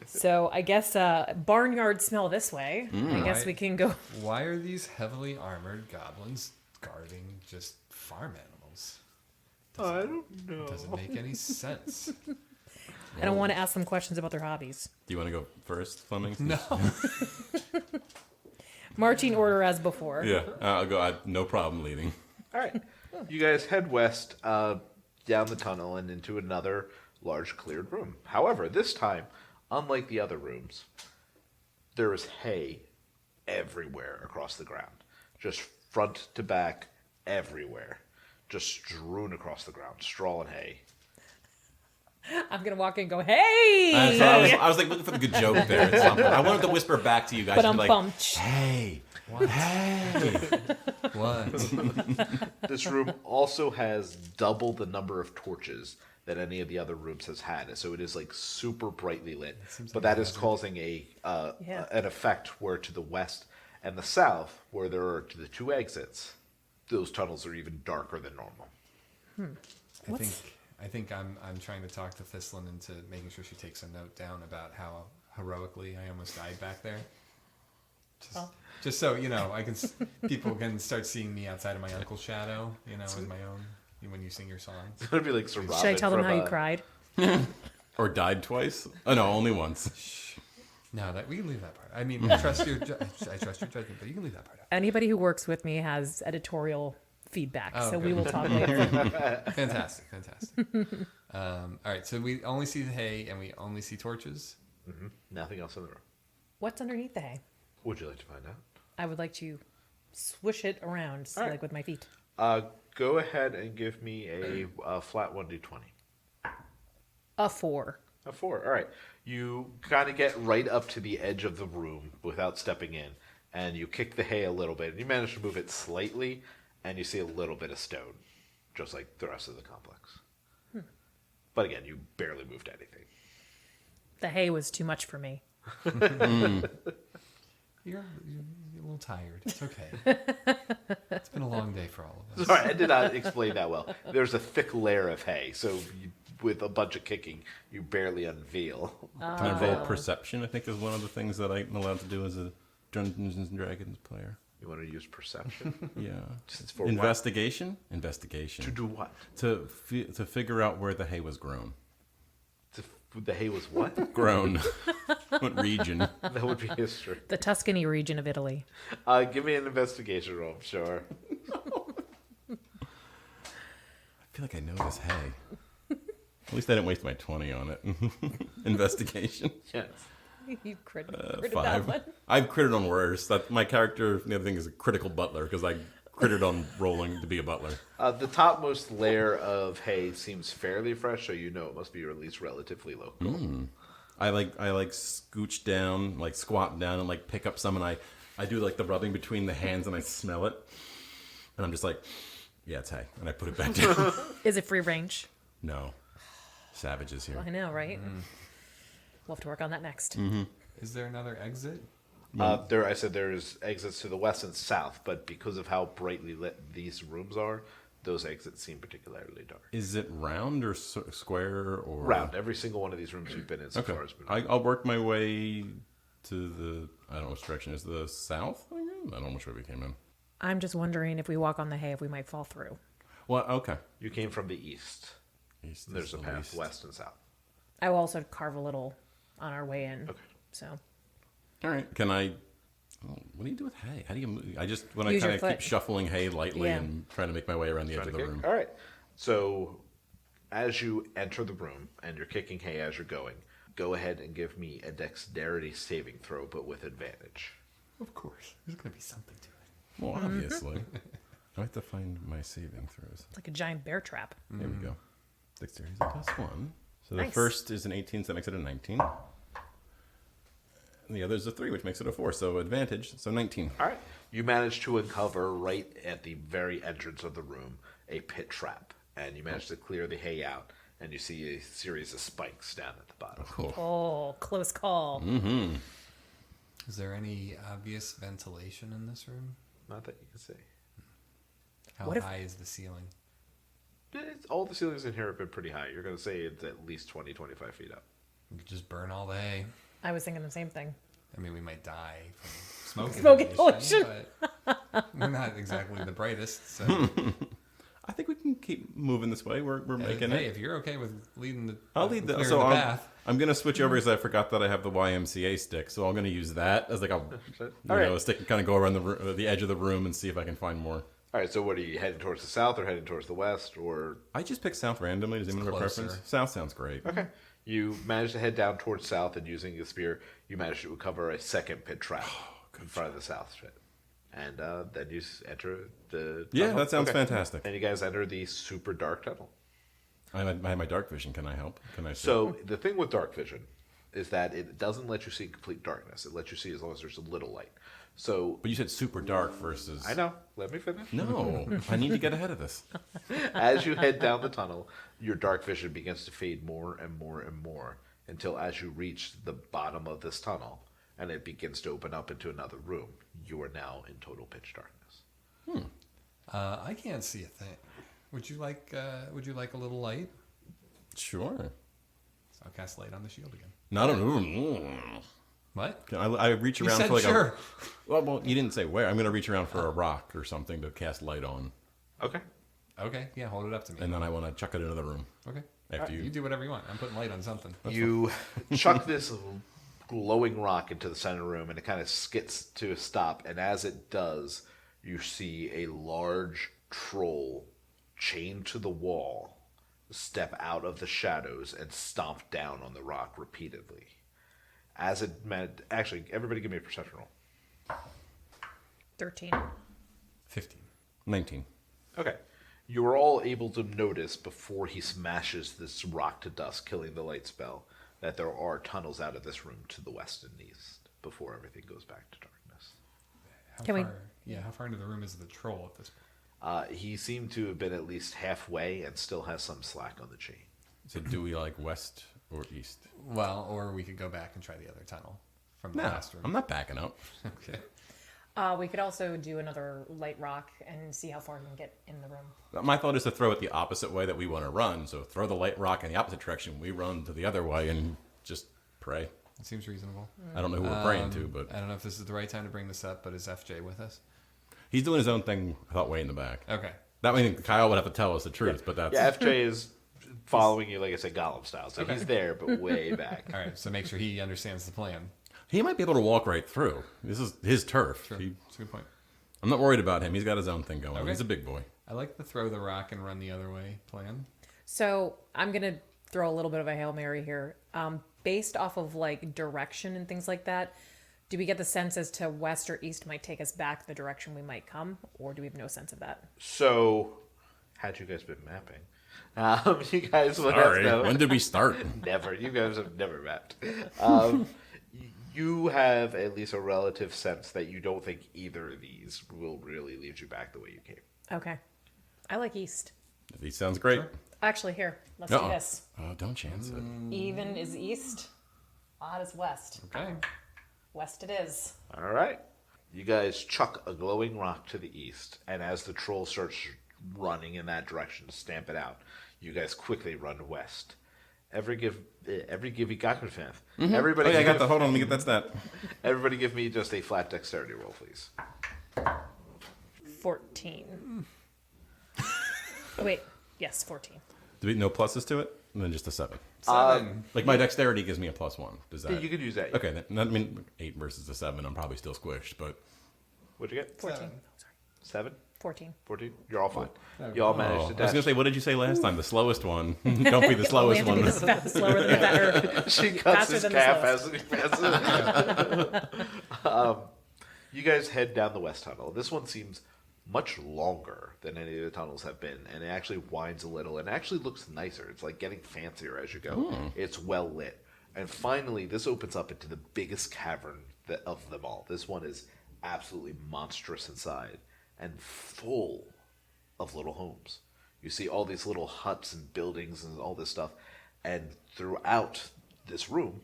Speaker 3: So I guess barnyard smell this way. I guess we can go.
Speaker 4: Why are these heavily armored goblins guarding just farm animals?
Speaker 1: I don't know.
Speaker 4: Doesn't make any sense.
Speaker 3: I don't want to ask them questions about their hobbies.
Speaker 2: Do you want to go first, Fleming?
Speaker 4: No.
Speaker 3: Marching order as before.
Speaker 2: Yeah, I'll go. No problem leading.
Speaker 1: All right. You guys head west down the tunnel and into another large cleared room. However, this time, unlike the other rooms, there is hay everywhere across the ground. Just front to back, everywhere. Just strewn across the ground. Straw and hay.
Speaker 3: I'm gonna walk in and go, "Hey!"
Speaker 2: So I was like looking for the good joke there. At some point. I wanted to whisper back to you guys.
Speaker 3: But
Speaker 2: to
Speaker 3: I'm
Speaker 2: be like,
Speaker 3: bumped.
Speaker 2: hey,
Speaker 4: What?
Speaker 2: hey.
Speaker 4: What?
Speaker 1: This room also has double the number of torches that any of the other rooms has had, so it is like super brightly lit. But that is causing an effect where to the west and the south, where there are the two exits, those tunnels are even darker than normal.
Speaker 4: I think I'm trying to talk to Thistlyn into making sure she takes a note down about how heroically I almost died back there. Just so people can start seeing me outside of my uncle's shadow, with my own. When you sing your songs,
Speaker 1: It's gonna be like Sir
Speaker 3: Should I tell them how you cried?
Speaker 2: Or died twice? Oh no, only once.
Speaker 4: No, that we can leave that part. I mean, I trust your judgment, but you can leave that part out.
Speaker 3: Anybody who works with me has editorial feedback,
Speaker 4: Oh,
Speaker 3: so
Speaker 4: good.
Speaker 3: we will talk later.
Speaker 4: Fantastic. All right, so we only see the hay and we only see torches.
Speaker 1: Nothing else in the room.
Speaker 3: What's underneath the hay?
Speaker 1: Would you like to find out?
Speaker 3: I would like to swish it around,
Speaker 1: All right.
Speaker 3: like with my feet.
Speaker 1: Go ahead and give me a flat 1d20.
Speaker 3: A 4.
Speaker 1: A 4. All right. You kind of get right up to the edge of the room without stepping in, and you kick the hay a little bit, and you manage to move it slightly, and you see a little bit of stone, just like the rest of the complex. But again, you barely moved anything.
Speaker 3: The hay was too much for me.
Speaker 4: You're a little tired. It's okay. It's been a long day for all of us.
Speaker 1: Sorry, I did not explain that well. There's a thick layer of hay, so with a bunch of kicking, you barely unveil.
Speaker 2: Can I roll perception? I think is one of the things that I'm allowed to do as a Dungeons and Dragons player.
Speaker 1: You want to use perception?
Speaker 2: Yeah.
Speaker 1: It's for
Speaker 2: Investigation?
Speaker 1: what?
Speaker 2: Investigation.
Speaker 1: To do what?
Speaker 2: To figure out where the hay was grown.
Speaker 1: The hay was what?
Speaker 2: Grown. What region?
Speaker 1: That would be history.
Speaker 3: The Tuscany region of Italy.
Speaker 1: Give me an investigation roll, sure.
Speaker 2: I feel like I know this hay. At least I didn't waste my 20 on it. Investigation.
Speaker 1: Yes.
Speaker 3: You critted that
Speaker 2: 5.
Speaker 3: one.
Speaker 2: I've critted on worse. That my character, the other thing is a critical butler because I critted on rolling to be a butler.
Speaker 1: The topmost layer of hay seems fairly fresh, so you know it must be at least relatively local.
Speaker 2: I scooch down, like squat down and like pick up some, and I do like the rubbing between the hands and I smell it, and I'm just like, yeah, it's hay, and I put it back down.
Speaker 3: Is it free range?
Speaker 2: No, savages here.
Speaker 3: I know, right? We'll have to work on that next.
Speaker 4: Is there another exit?
Speaker 1: I said there's exits to the west and south, but because of how brightly lit these rooms are, those exits seem particularly dark.
Speaker 2: Is it round or square or
Speaker 1: Round. Every single one of these rooms you've been in so
Speaker 2: Okay,
Speaker 1: far has been round.
Speaker 2: I'll work my way to the. I don't know which direction is the south. I don't know which way we came in.
Speaker 3: I'm just wondering if we walk on the hay, if we might fall through.
Speaker 2: Well, okay.
Speaker 1: You came from the east.
Speaker 2: East
Speaker 1: There's
Speaker 2: is
Speaker 1: a
Speaker 2: the
Speaker 1: path
Speaker 2: least.
Speaker 1: west and south.
Speaker 3: I will also carve a little on our way in.
Speaker 1: Okay.
Speaker 3: So
Speaker 2: All right. Can I? What do you do with hay? How do you move? I just when I
Speaker 3: Use your
Speaker 2: kind of keep
Speaker 3: foot.
Speaker 2: shuffling hay lightly
Speaker 3: Yeah.
Speaker 2: and trying to make my way around the edge of the room.
Speaker 1: All right. So, as you enter the room and you're kicking hay as you're going, go ahead and give me a dexterity saving throw, but with advantage.
Speaker 4: Of course. There's going to be something to it.
Speaker 2: Well, obviously. I have to find my saving throws.
Speaker 3: it's like a giant bear trap.
Speaker 2: There we go. Dexterity is a +1. So the
Speaker 3: Nice.
Speaker 2: first is an 18, so that makes it a 19. And the other is a 3, which makes it a 4. So advantage, so 19.
Speaker 1: All right. You manage to uncover right at the very entrance of the room a pit trap, and you manage to clear the hay out, and you see a series of spikes down at the bottom.
Speaker 2: Cool.
Speaker 3: Oh, close call.
Speaker 4: Is there any obvious ventilation in this room?
Speaker 1: Not that you can see.
Speaker 4: How
Speaker 3: What if-
Speaker 4: high is the ceiling?
Speaker 1: All the ceilings in here have been pretty high. You're going to say it's at least 20, 25 feet up.
Speaker 4: We could just burn all the hay.
Speaker 3: I was thinking the same thing.
Speaker 4: I mean, we might die from smoke
Speaker 3: Smoke
Speaker 4: inhalation, but we're not exactly the brightest. So,
Speaker 2: I think we can keep moving this way. We're making
Speaker 4: hey,
Speaker 2: it.
Speaker 4: if you're okay with leading the,
Speaker 2: I'll lead the.
Speaker 4: clearing
Speaker 2: So
Speaker 4: the
Speaker 2: I'm
Speaker 4: path.
Speaker 2: going to switch over because I forgot that I have the YMCA stick. So I'm going to use that as like a, a stick to kind of go around the edge of the room and see if I can find more.
Speaker 1: All right, so what are you heading towards the south or heading towards the west? Or
Speaker 2: I just picked south randomly. Does anyone have a
Speaker 4: closer.
Speaker 2: preference? South sounds great.
Speaker 1: okay, you manage to head down towards south, and using the spear, you manage to recover a second pit trap in front of the south pit, and then you enter the.
Speaker 2: Yeah,
Speaker 1: tunnel.
Speaker 2: that sounds fantastic.
Speaker 1: And you guys enter the super dark tunnel.
Speaker 2: I have my dark vision. Can I help? Can I see?
Speaker 1: So the thing with dark vision is that it doesn't let you see complete darkness. It lets you see as long as there's a little light. So
Speaker 2: But you said super dark versus...
Speaker 1: I know. Let me finish.
Speaker 2: No, I need to get ahead of this.
Speaker 1: As you head down the tunnel, your dark vision begins to fade more and more and more until as you reach the bottom of this tunnel and it begins to open up into another room, you are now in total pitch darkness.
Speaker 4: I can't see a thing. Would you like a little light?
Speaker 2: Sure.
Speaker 4: So I'll cast light on the shield again.
Speaker 2: Not a...
Speaker 4: What?
Speaker 2: I reach
Speaker 4: You
Speaker 2: around
Speaker 4: said
Speaker 2: for like
Speaker 4: sure.
Speaker 2: Well, you didn't say where. I'm going to reach around for a rock or something to cast light on.
Speaker 1: Okay.
Speaker 4: Okay, yeah, hold it up to me.
Speaker 2: And then I want to chuck it into the room.
Speaker 4: Okay.
Speaker 2: After
Speaker 4: Alright,
Speaker 2: you-
Speaker 4: you do whatever you want. I'm putting light on something.
Speaker 1: You chuck this glowing rock into the center room and it kind of skids to a stop. And as it does, you see a large troll chained to the wall step out of the shadows and stomp down on the rock repeatedly. As it actually, everybody give me a perception roll.
Speaker 3: 13.
Speaker 4: 15.
Speaker 2: 19.
Speaker 1: Okay. You are all able to notice before he smashes this rock to dust, killing the light spell, that there are tunnels out of this room to the west and east before everything goes back to darkness.
Speaker 4: How far into the room is the troll at this point?
Speaker 1: He seemed to have been at least halfway and still has some slack on the chain.
Speaker 2: So do we like west or east?
Speaker 4: Well, or we could go back and try the other tunnel from the
Speaker 2: No,
Speaker 4: last room.
Speaker 2: I'm not backing up.
Speaker 4: Okay.
Speaker 3: We could also do another light rock and see how far we can get in the room.
Speaker 2: My thought is to throw it the opposite way that we want to run. So throw the light rock in the opposite direction. We run to the other way and just pray.
Speaker 4: It seems reasonable.
Speaker 2: I don't know who we're praying to, but
Speaker 4: I don't know if this is the right time to bring this up, but is FJ with us?
Speaker 2: he's doing his own thing, I thought, way in the back.
Speaker 4: Okay.
Speaker 2: That means Kyle would have to tell us the truth, but that's...
Speaker 1: Yeah, FJ is following you, like I said, Gollum style. So he's there, but way back.
Speaker 4: All right, so make sure he understands the plan.
Speaker 2: He might be able to walk right through. This is his turf.
Speaker 4: Sure. That's a good point.
Speaker 2: I'm not worried about him. He's got his own thing going.
Speaker 4: Okay.
Speaker 2: He's a big boy.
Speaker 4: I like the throw the rock and run the other way plan.
Speaker 3: So I'm going to throw a little bit of a Hail Mary here. Based off of like direction and things like that, do we get the sense as to west or east might take us back the direction we might come? Or do we have no sense of that?
Speaker 1: So, had you guys been mapping, you guys would
Speaker 2: Sorry.
Speaker 1: have known.
Speaker 2: When did we start?
Speaker 1: Never. You guys have never mapped. You have at least a relative sense that you don't think either of these will really lead you back the way you came.
Speaker 3: Okay. I like east.
Speaker 2: He sounds great.
Speaker 3: Actually, here, let's do this.
Speaker 2: Oh, don't chance it.
Speaker 3: Even is east, odd is west.
Speaker 4: Okay.
Speaker 3: West it is.
Speaker 1: All right. You guys chuck a glowing rock to the east, and as the troll starts running in that direction to stamp it out, you guys quickly run west. Everybody
Speaker 2: Oh, yeah, I got the... Hold on, let me get that stat.
Speaker 1: Everybody give me just a flat dexterity roll, please.
Speaker 3: 14. Wait, yes, 14.
Speaker 2: Do we no pluses to it? And then just a 7.
Speaker 4: 7.
Speaker 2: Like my dexterity gives me a +1. Does that...
Speaker 1: You could use that.
Speaker 2: Okay, then, I mean, 8 versus a 7, I'm probably still squished, but...
Speaker 1: What'd you get?
Speaker 3: 14.
Speaker 4: 7.
Speaker 1: 7?
Speaker 3: 14.
Speaker 1: 14? You're all fine. You all managed to
Speaker 2: I was
Speaker 1: dash.
Speaker 2: going to say, what did you say last time? The slowest one. Don't be the slowest
Speaker 3: Only
Speaker 2: one.
Speaker 3: have to be the slower than the better.
Speaker 1: She cuts
Speaker 3: Faster
Speaker 1: his
Speaker 3: than the
Speaker 1: calf
Speaker 3: slowest.
Speaker 1: as he passes. You guys head down the west tunnel. This one seems much longer than any of the tunnels have been, and it actually winds a little and actually looks nicer. It's like getting fancier as you go. It's well lit. And finally, this opens up into the biggest cavern of them all. This one is absolutely monstrous inside and full of little homes. You see all these little huts and buildings and all this stuff, and throughout this room,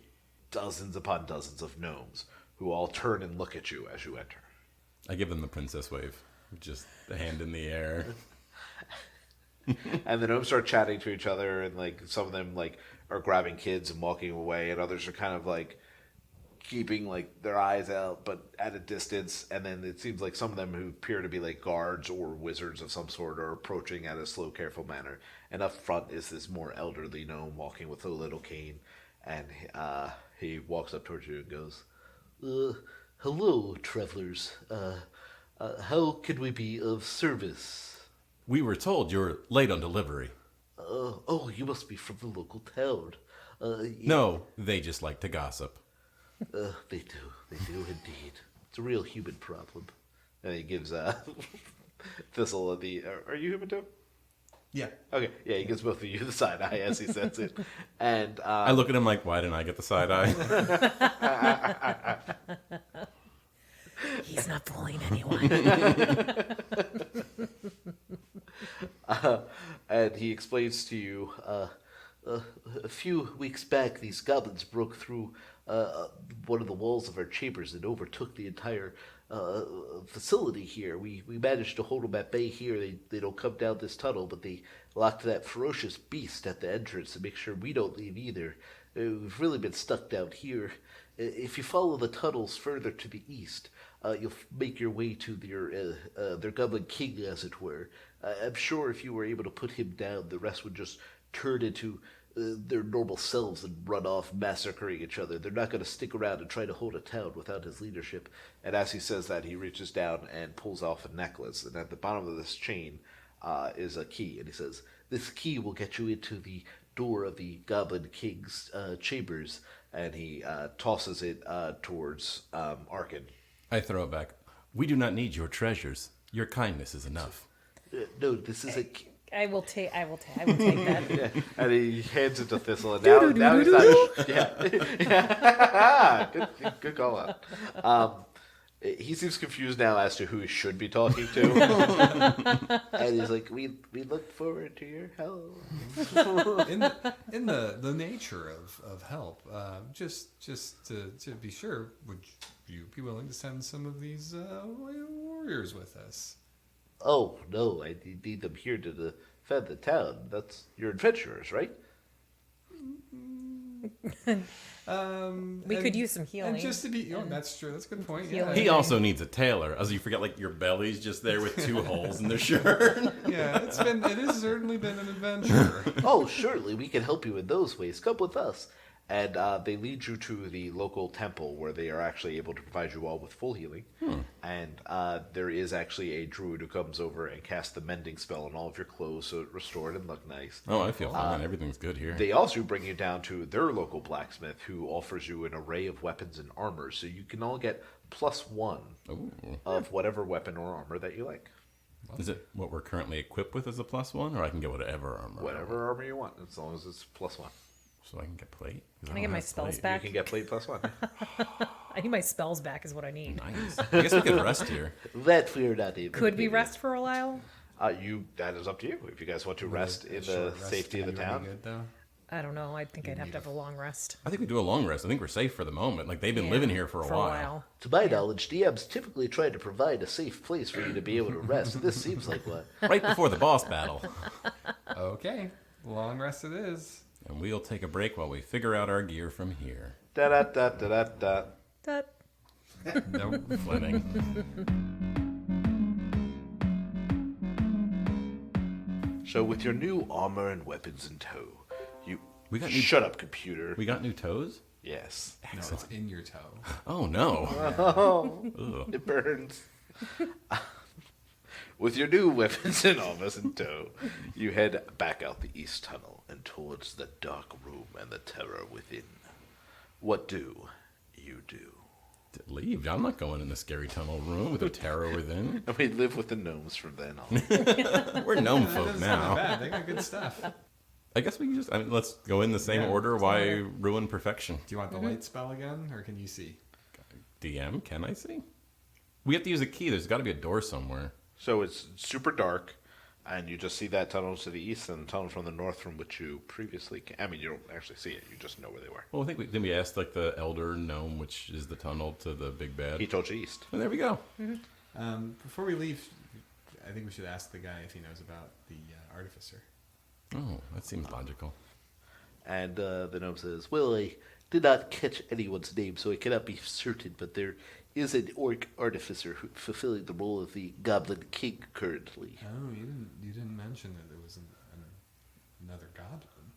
Speaker 1: dozens upon dozens of gnomes who all turn and look at you as you enter.
Speaker 2: I give them the princess wave. Just the hand in the air.
Speaker 1: And the gnomes start chatting to each other, and like some of them like are grabbing kids and walking away, and others are kind of like keeping like their eyes out but at a distance. And then it seems like some of them who appear to be like guards or wizards of some sort are approaching at a slow, careful manner. And up front is this more elderly gnome walking with a little cane, and he walks up towards you and goes, "Hello, travelers. How can we be of service?"
Speaker 2: We were told you're late on delivery.
Speaker 1: Oh, you must be from the local town.
Speaker 2: No, they just like to gossip.
Speaker 1: They do indeed. It's a real human problem. And he gives Thistle the. Are you human too?
Speaker 4: Yeah.
Speaker 1: Okay, yeah, he gives both of you the side eye as he says it. And
Speaker 2: I look at him like, why didn't I get the side eye?
Speaker 3: He's not fooling anyone.
Speaker 1: and he explains to you, a few weeks back, these goblins broke through one of the walls of our chambers and overtook the entire facility here. We managed to hold them at bay here. They don't come down this tunnel, but they locked that ferocious beast at the entrance to make sure we don't leave either. We've really been stuck down here. If you follow the tunnels further to the east, you'll make your way to their goblin king, as it were. I'm sure if you were able to put him down, the rest would just turn into their normal selves and run off, massacring each other. They're not going to stick around and try to hold a town without his leadership. And as he says that, he reaches down and pulls off a necklace. And at the bottom of this chain is a key. And he says, this key will get you into the door of the Goblin King's chambers. And he tosses it towards Arkin.
Speaker 2: I throw it back. We do not need your treasures. Your kindness is enough.
Speaker 1: No, this is a key.
Speaker 3: I will take that.
Speaker 1: Yeah. And he hands it to Thistle, and now he's not. Yeah, good call out. He seems confused now as to who he should be talking to, and he's like, "We look forward to your help."
Speaker 4: in the nature of help, just to be sure, would you be willing to send some of these warriors with us?
Speaker 1: Oh no, I need them here to defend the town. That's your adventurers, right?
Speaker 3: We could use some healing.
Speaker 4: And just to be, that's true. That's a good point.
Speaker 3: Healing.
Speaker 2: He also needs a tailor, as you forget, like your belly's just there with 2 holes in the shirt.
Speaker 4: Yeah, it has certainly been an adventure.
Speaker 1: Oh, surely we can help you in those ways. Come with us. And they lead you to the local temple where they are actually able to provide you all with full healing. And there is actually a druid who comes over and casts the mending spell on all of your clothes so it restored and look nice.
Speaker 2: Oh, I feel fine. Everything's good here.
Speaker 1: They also bring you down to their local blacksmith who offers you an array of weapons and armor. So you can all get +1 of whatever weapon or armor that you like.
Speaker 2: Is it what we're currently equipped with as a +1, or I can get whatever armor?
Speaker 1: Whatever armor you want, as long as it's +1.
Speaker 2: So I can get plate?
Speaker 3: Can I get my spells
Speaker 1: You
Speaker 3: back?
Speaker 1: can get plate +1.
Speaker 3: I need my spells back is what I need.
Speaker 2: Nice. I guess we could rest here.
Speaker 1: That we're not able
Speaker 3: Could
Speaker 1: to
Speaker 3: we
Speaker 1: do.
Speaker 3: rest for a while?
Speaker 1: That is up to you. If you guys want to rest in the safety of the town.
Speaker 4: Good, though.
Speaker 3: I don't know. I think I'd have to have a long rest.
Speaker 2: I think we do a long rest. I think we're safe for the moment. Like, they've been living here for a while.
Speaker 1: To my knowledge, DMs typically try to provide a safe place for you to be able to rest. This seems like one.
Speaker 2: Right before the boss battle.
Speaker 4: Okay, long rest it is.
Speaker 2: And we'll take a break while we figure out our gear from here.
Speaker 1: Da da da da da da.
Speaker 3: That
Speaker 4: Nope.
Speaker 2: Fleming.
Speaker 1: So with your new armor and weapons in tow,
Speaker 2: We got new-
Speaker 1: shut up, computer.
Speaker 2: We got new toes?
Speaker 1: Yes.
Speaker 4: No, it's in your toe.
Speaker 2: Oh, no.
Speaker 1: Oh, it burns. With your new weapons and armors in tow, you head back out the east tunnel and towards the dark room and the terror within. What do you do?
Speaker 2: Leave. I'm not going in the scary tunnel room with the terror within.
Speaker 1: And we live with the gnomes from then on.
Speaker 2: We're gnome
Speaker 4: That
Speaker 2: folk
Speaker 4: doesn't sound
Speaker 2: now.
Speaker 4: bad. They got good stuff. Do
Speaker 2: I guess we can just, let's go in the same
Speaker 4: Yeah,
Speaker 2: order.
Speaker 4: let's
Speaker 2: Why
Speaker 4: go.
Speaker 2: ruin perfection?
Speaker 4: you want the light spell again, or can you see?
Speaker 2: DM, can I see? We have to use a key. There's got to be a door somewhere.
Speaker 1: So it's super dark, and you just see that tunnel to the east and the tunnel from the north from which you previously came. I mean, you don't actually see it. You just know where they were.
Speaker 2: Well, I think didn't we ask like the elder gnome, which is the tunnel to the big bad?
Speaker 1: He told you east.
Speaker 2: Well, there we go.
Speaker 4: Before we leave, I think we should ask the guy if he knows about the artificer.
Speaker 2: Oh, that seems logical.
Speaker 1: And the gnome says, well, I did not catch anyone's name, so I cannot be certain, but there is an orc artificer fulfilling the role of the Goblin King currently.
Speaker 4: Oh, you didn't mention that there was another goblin.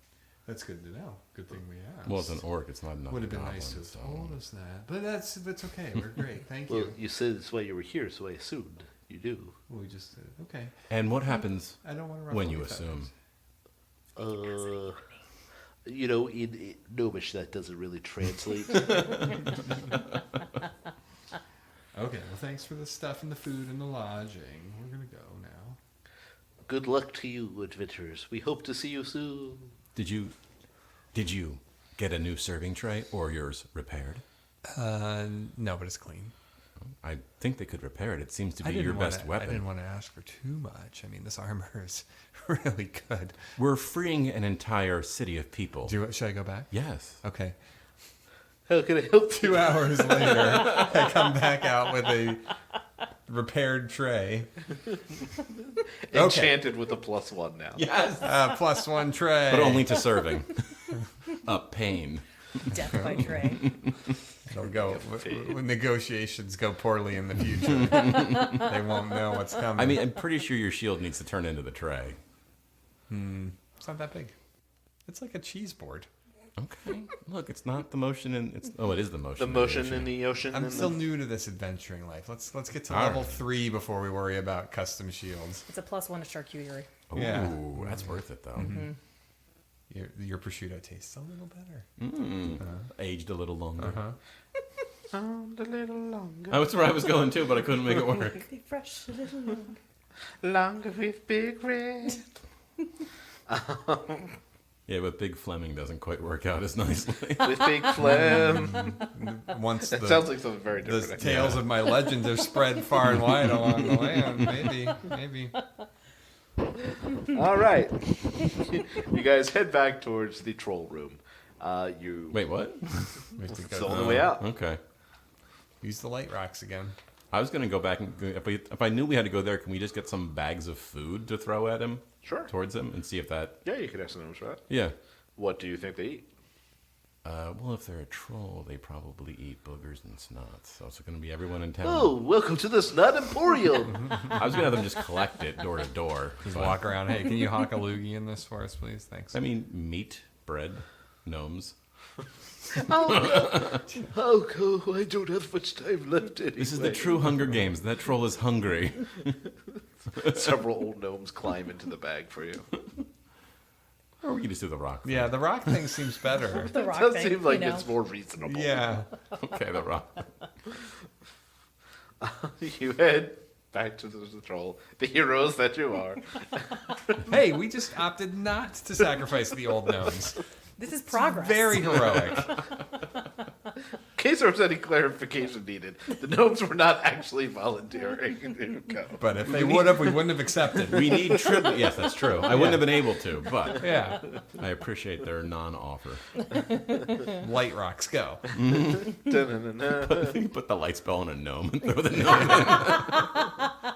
Speaker 4: That's good to know. Good thing we asked.
Speaker 2: Well, it's an orc. It's not enough.
Speaker 4: Would have been nice to have told us that, but that's okay. We're great. Thank
Speaker 1: Well,
Speaker 4: you.
Speaker 1: you said it's why you were here, so I assumed you do.
Speaker 4: Well, we just okay.
Speaker 2: And what happens
Speaker 4: I don't want to.
Speaker 2: when you assume?
Speaker 1: You know, in Gnomish, that doesn't really translate.
Speaker 4: Okay. Well, thanks for the stuff and the food and the lodging. We're gonna go now.
Speaker 1: good luck to you, adventurers. We hope to see you soon.
Speaker 2: Did you get a new serving tray or yours repaired?
Speaker 4: No, but it's clean.
Speaker 2: I think they could repair it. It seems to
Speaker 4: I
Speaker 2: be
Speaker 4: didn't
Speaker 2: your
Speaker 4: wanna-
Speaker 2: best weapon.
Speaker 4: I didn't want to ask for too much. I mean, this armor is really good.
Speaker 2: We're freeing an entire city of people.
Speaker 4: Should I go back?
Speaker 2: Yes.
Speaker 4: Okay.
Speaker 1: How can I help you?
Speaker 4: 2 hours later, I come back out with a repaired tray.
Speaker 1: Enchanted with a +1 now.
Speaker 2: Yes.
Speaker 4: +1 tray.
Speaker 2: But only to serving. A pain.
Speaker 3: Death by tray.
Speaker 4: It'll go when negotiations go poorly in the future. They won't know what's coming.
Speaker 2: I mean, I'm pretty sure your shield needs to turn into the tray.
Speaker 4: it's not that big. It's like a cheese board.
Speaker 2: Okay. Look, it's not the motion in it is the motion.
Speaker 1: The motion in the ocean.
Speaker 4: I'm
Speaker 1: and
Speaker 4: still
Speaker 1: the...
Speaker 4: new to this adventuring life. Let's get to
Speaker 2: All
Speaker 4: level
Speaker 2: right.
Speaker 4: 3 before we worry about custom shields.
Speaker 3: It's a +1 to charcuterie.
Speaker 2: Ooh,
Speaker 4: Yeah.
Speaker 2: that's worth it though.
Speaker 4: Your prosciutto tastes a little better.
Speaker 2: Aged a little longer.
Speaker 1: Sound a little longer.
Speaker 2: That's where I was going too, but I couldn't make it work.
Speaker 3: Be fresh a little longer.
Speaker 1: Longer with Big Red.
Speaker 2: Yeah, but Big Fleming doesn't quite work out as nicely.
Speaker 1: With Big Flem.
Speaker 4: Once
Speaker 1: It
Speaker 4: the,
Speaker 1: sounds like something very
Speaker 4: the
Speaker 1: different.
Speaker 4: tales of my legend are spread far and wide along the land, maybe.
Speaker 1: All right. You guys head back towards the troll room. You
Speaker 2: Wait, what?
Speaker 4: We have to
Speaker 1: It's the
Speaker 4: go
Speaker 1: only way out.
Speaker 2: Okay.
Speaker 4: use the light rocks again.
Speaker 2: I was gonna go back and if I knew we had to go there, can we just get some bags of food to throw at him?
Speaker 1: Sure.
Speaker 2: Towards him and see if that.
Speaker 1: Yeah, you could ask them for that.
Speaker 2: Yeah.
Speaker 1: What do you think they eat?
Speaker 2: Well, if they're a troll, they probably eat boogers and snots. So it's going to be everyone in town.
Speaker 1: Oh, welcome to the Snot Emporium.
Speaker 2: I was going to have them just collect it door to door.
Speaker 4: Just
Speaker 2: but-
Speaker 4: walk around. Hey, can you hawk a loogie in this for us, please? Thanks.
Speaker 2: I mean, meat, bread, gnomes.
Speaker 1: Oh, cool. I don't have much time left anyway.
Speaker 2: This is the true Hunger Games. That troll is hungry.
Speaker 1: Several old gnomes climb into the bag for you.
Speaker 2: Or we can just do the rock.
Speaker 4: Yeah, the rock thing seems better.
Speaker 3: The
Speaker 1: It
Speaker 3: rock
Speaker 1: does
Speaker 3: thing,
Speaker 1: seem like
Speaker 3: you know.
Speaker 1: it's more reasonable.
Speaker 4: Yeah.
Speaker 2: Okay, the rock.
Speaker 1: You head back to the troll, the heroes that you are.
Speaker 4: Hey, we just opted not to sacrifice the old gnomes.
Speaker 3: This is progress.
Speaker 4: Very heroic.
Speaker 1: In case there was any clarification needed, the gnomes were not actually volunteering to go.
Speaker 4: But if they would have, we wouldn't have accepted.
Speaker 2: We need tribute. Yes, that's true. I wouldn't have been able to, but
Speaker 4: Yeah.
Speaker 2: I appreciate their non-offer.
Speaker 4: Light rocks, go.
Speaker 1: Dun-dun-dun-dun.
Speaker 2: Put the light spell on a gnome and throw the gnome in.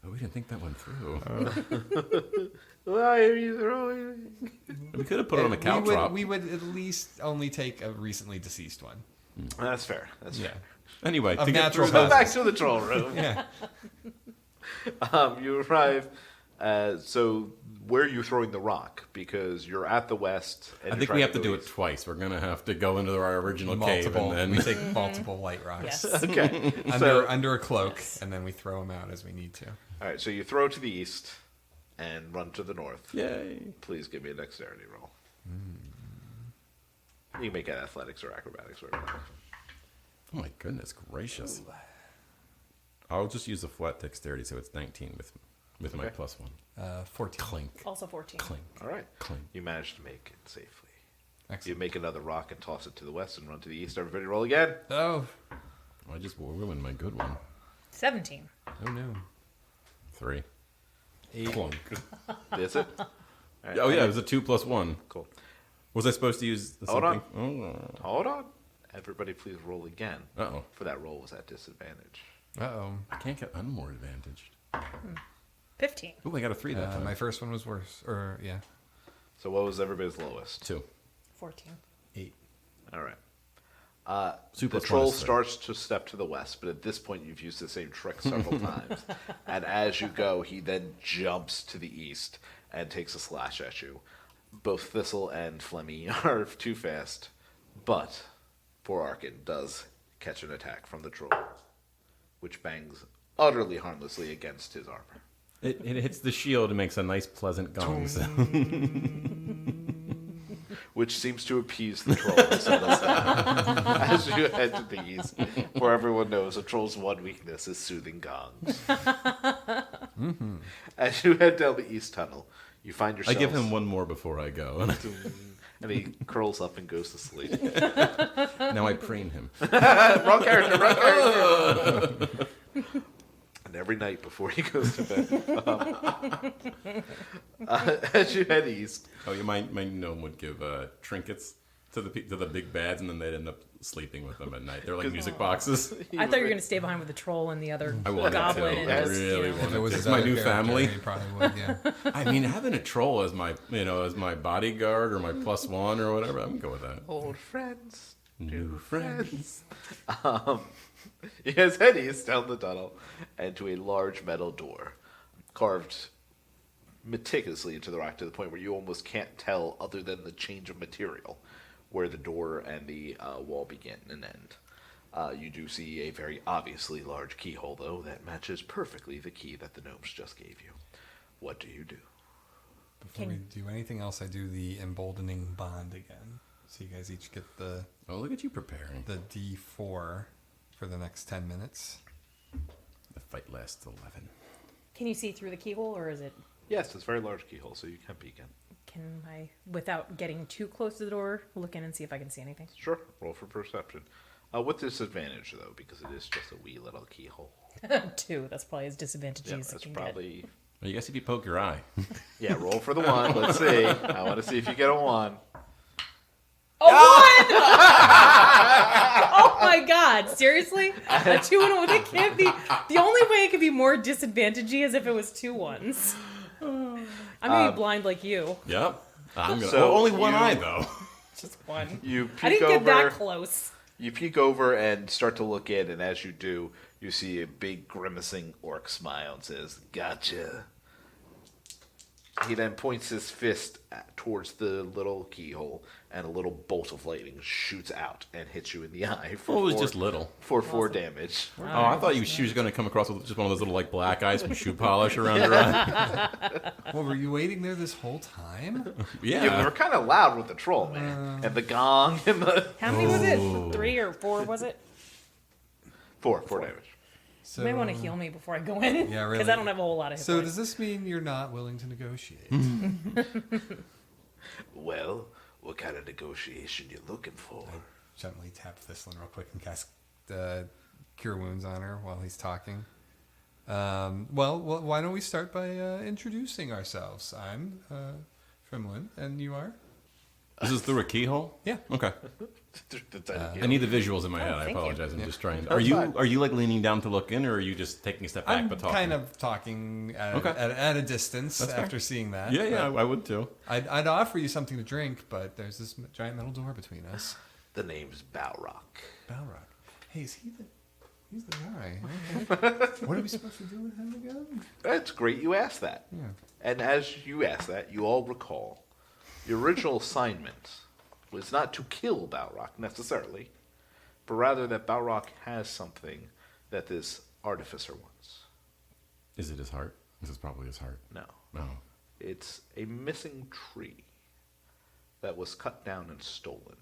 Speaker 2: Oh, we didn't think that one through.
Speaker 1: Why are you throwing me?
Speaker 2: We could have put it on a caltrop.
Speaker 4: We would at least only take a recently deceased one.
Speaker 1: That's fair. That's
Speaker 4: Yeah.
Speaker 1: fair.
Speaker 2: Anyway,
Speaker 4: Of
Speaker 2: to get
Speaker 4: natural
Speaker 2: through
Speaker 1: Go
Speaker 2: the-
Speaker 1: back to the troll room.
Speaker 4: Yeah.
Speaker 1: You arrive. So where are you throwing the rock? Because you're at the west. And
Speaker 2: I think we have to do it twice. We're gonna have to go into our original cave
Speaker 4: Multiple.
Speaker 2: and
Speaker 4: We
Speaker 2: then.
Speaker 4: take multiple light rocks.
Speaker 3: Yes.
Speaker 1: Okay.
Speaker 4: Under a cloak, and then we throw them out as we need to.
Speaker 1: All right. So you throw to the east and run to the north.
Speaker 2: Yay!
Speaker 1: Please give me a dexterity roll. You can make it athletics or acrobatics, whatever.
Speaker 2: Oh my goodness gracious! I'll just use the flat dexterity, so it's 19 with my
Speaker 1: Okay.
Speaker 2: +1.
Speaker 4: 14.
Speaker 2: Clink,
Speaker 3: Also 14.
Speaker 2: clink,
Speaker 1: All right.
Speaker 2: clink.
Speaker 1: You managed to make it safely. You
Speaker 4: Excellent.
Speaker 1: make another rock and toss it to the west and run to the east. Everybody roll again.
Speaker 4: Oh.
Speaker 2: I just ruined my good one.
Speaker 3: 17.
Speaker 4: Oh no.
Speaker 2: 3.
Speaker 4: 8.
Speaker 2: Clunk.
Speaker 1: Is it? All right.
Speaker 2: Oh yeah, it was a 2 + 1.
Speaker 1: Cool.
Speaker 2: Was I supposed to use the
Speaker 1: Hold on.
Speaker 2: something?
Speaker 1: Hold on. Everybody please roll again.
Speaker 2: Oh. Uh-oh.
Speaker 1: For that roll was at disadvantage.
Speaker 4: Uh-oh.
Speaker 2: I can't get unmore advantaged.
Speaker 3: 15.
Speaker 2: Oh, I got a 3 that time.
Speaker 4: My first one was worse. Or, yeah.
Speaker 1: So what was everybody's lowest?
Speaker 2: 2.
Speaker 3: 14.
Speaker 4: 8.
Speaker 1: All right.
Speaker 2: Two
Speaker 1: The
Speaker 2: plus one
Speaker 1: troll
Speaker 2: is 3.
Speaker 1: starts to step to the west, but at this point you've used the same trick several times. And as you go, he then jumps to the east and takes a slash at you. Both Thistle and Flimmy are too fast, but poor Arkin does catch an attack from the troll, which bangs utterly harmlessly against his armor.
Speaker 2: It hits the shield and makes a nice, pleasant gong sound.
Speaker 1: Which seems to appease the troll and settles down as you head to the east, where everyone knows a troll's one weakness is soothing gongs. As you head down the east tunnel, you find
Speaker 2: I
Speaker 1: yourself.
Speaker 2: give him one more before I go.
Speaker 1: And he curls up and goes to sleep.
Speaker 2: Now I preen him.
Speaker 1: Wrong character, wrong character. And every night before he goes to bed, as you head east,
Speaker 2: Oh, yeah, my gnome would give trinkets to the big bads, and then they'd end up sleeping with them at night. They're like music boxes.
Speaker 3: I thought you were going to stay behind with the troll and the other
Speaker 2: I wanted
Speaker 3: goblin.
Speaker 2: to.
Speaker 3: And
Speaker 2: I
Speaker 3: just,
Speaker 2: really
Speaker 3: you know.
Speaker 2: wanted
Speaker 4: If it was
Speaker 2: to.
Speaker 4: his
Speaker 2: It's my
Speaker 4: other
Speaker 2: new
Speaker 4: character,
Speaker 2: family.
Speaker 4: he probably would, yeah.
Speaker 2: I mean, having a troll as my, as my bodyguard or my +1 or whatever, I'm gonna go with that.
Speaker 1: old friends,
Speaker 2: New friends.
Speaker 1: you guys head east down the tunnel and to a large metal door, carved meticulously into the rock to the point where you almost can't tell, other than the change of material, where the door and the wall begin and end. You do see a very obviously large keyhole, though, that matches perfectly the key that the gnomes just gave you. What do you do?
Speaker 4: Before we do anything else, I do the emboldening bond again. So you guys each get the
Speaker 2: Oh, look at you preparing.
Speaker 4: D4 for the next 10 minutes.
Speaker 2: The fight lasts 11.
Speaker 3: Can you see through the keyhole, or is it?
Speaker 1: Yes, it's a very large keyhole, so you can peek in.
Speaker 3: Can I, without getting too close to the door, look in and see if I can see anything?
Speaker 1: Sure, roll for perception. With disadvantage, though, because it is just a wee little keyhole.
Speaker 3: 2. That's probably as disadvantageous
Speaker 1: Yeah,
Speaker 3: as it
Speaker 1: that's
Speaker 3: can
Speaker 1: probably...
Speaker 2: Well, you guys, if you poke your eye.
Speaker 1: Yeah, roll for the 1. Let's see. I want to see if you get a 1.
Speaker 3: Oh, 1! Oh my god, seriously? A 2 and a 1? That can't be. The only way it could be more disadvantagey is if it was 2 1s. I'm gonna be blind like you.
Speaker 2: Yep. I'm gonna.
Speaker 1: So
Speaker 2: only one
Speaker 1: you-
Speaker 2: eye though.
Speaker 3: Just 1.
Speaker 1: You peek
Speaker 3: I didn't
Speaker 1: over.
Speaker 3: get that close.
Speaker 1: You peek over and start to look in, and as you do, you see a big grimacing orc smile and says, "Gotcha." He then points his fist towards the little keyhole, and a little bolt of lightning shoots out and hits you in the eye for
Speaker 2: Well, it was just little.
Speaker 1: for 4 damage.
Speaker 2: Oh, I thought she was going to come across with just one of those little like black eyes with shoe polish around her eye.
Speaker 4: Well, were you waiting there this whole time?
Speaker 1: Yeah, we
Speaker 2: Yeah.
Speaker 1: were kind of loud with the troll, man, and the gong and the
Speaker 3: How many was it? 3 or 4 was it?
Speaker 1: 4 damage.
Speaker 4: So,
Speaker 3: You may want to heal me before I go in.
Speaker 4: Yeah,
Speaker 3: Because
Speaker 4: really.
Speaker 3: I don't have a whole lot of hit
Speaker 4: So
Speaker 3: points.
Speaker 4: does this mean you're not willing to negotiate?
Speaker 1: Well, what kind of negotiation you looking for?
Speaker 4: I gently tap Thistlyn real quick and cast Cure Wounds on her while he's talking. Well, why don't we start by introducing ourselves? I'm Fliminald, and you are?
Speaker 2: This is through a keyhole.
Speaker 4: Yeah.
Speaker 2: Okay.
Speaker 1: I
Speaker 2: I need the visuals in my head. I
Speaker 3: thank you.
Speaker 2: apologize. I'm just trying.
Speaker 1: That's fine.
Speaker 2: Are you like leaning down to look in, or are you just taking a step back
Speaker 4: I'm
Speaker 2: but talking?
Speaker 4: kind of talking at,
Speaker 2: Okay.
Speaker 4: at a distance
Speaker 2: That's fair.
Speaker 4: after seeing that.
Speaker 2: Yeah, yeah,
Speaker 4: but
Speaker 2: I would too.
Speaker 4: I'd offer you something to drink, but there's this giant metal door between us.
Speaker 1: The name's Balrock.
Speaker 4: Balrog. Hey, is he the... He's the guy. Okay. What are we supposed to do with him again?
Speaker 1: That's great you asked that.
Speaker 4: Yeah.
Speaker 1: And as you asked that, you all recall the original assignment was not to kill Balrock necessarily, but rather that Balrock has something that this artificer wants.
Speaker 2: Is it his heart? This is probably his heart.
Speaker 1: No.
Speaker 2: No.
Speaker 1: It's a missing tree that was cut down and stolen.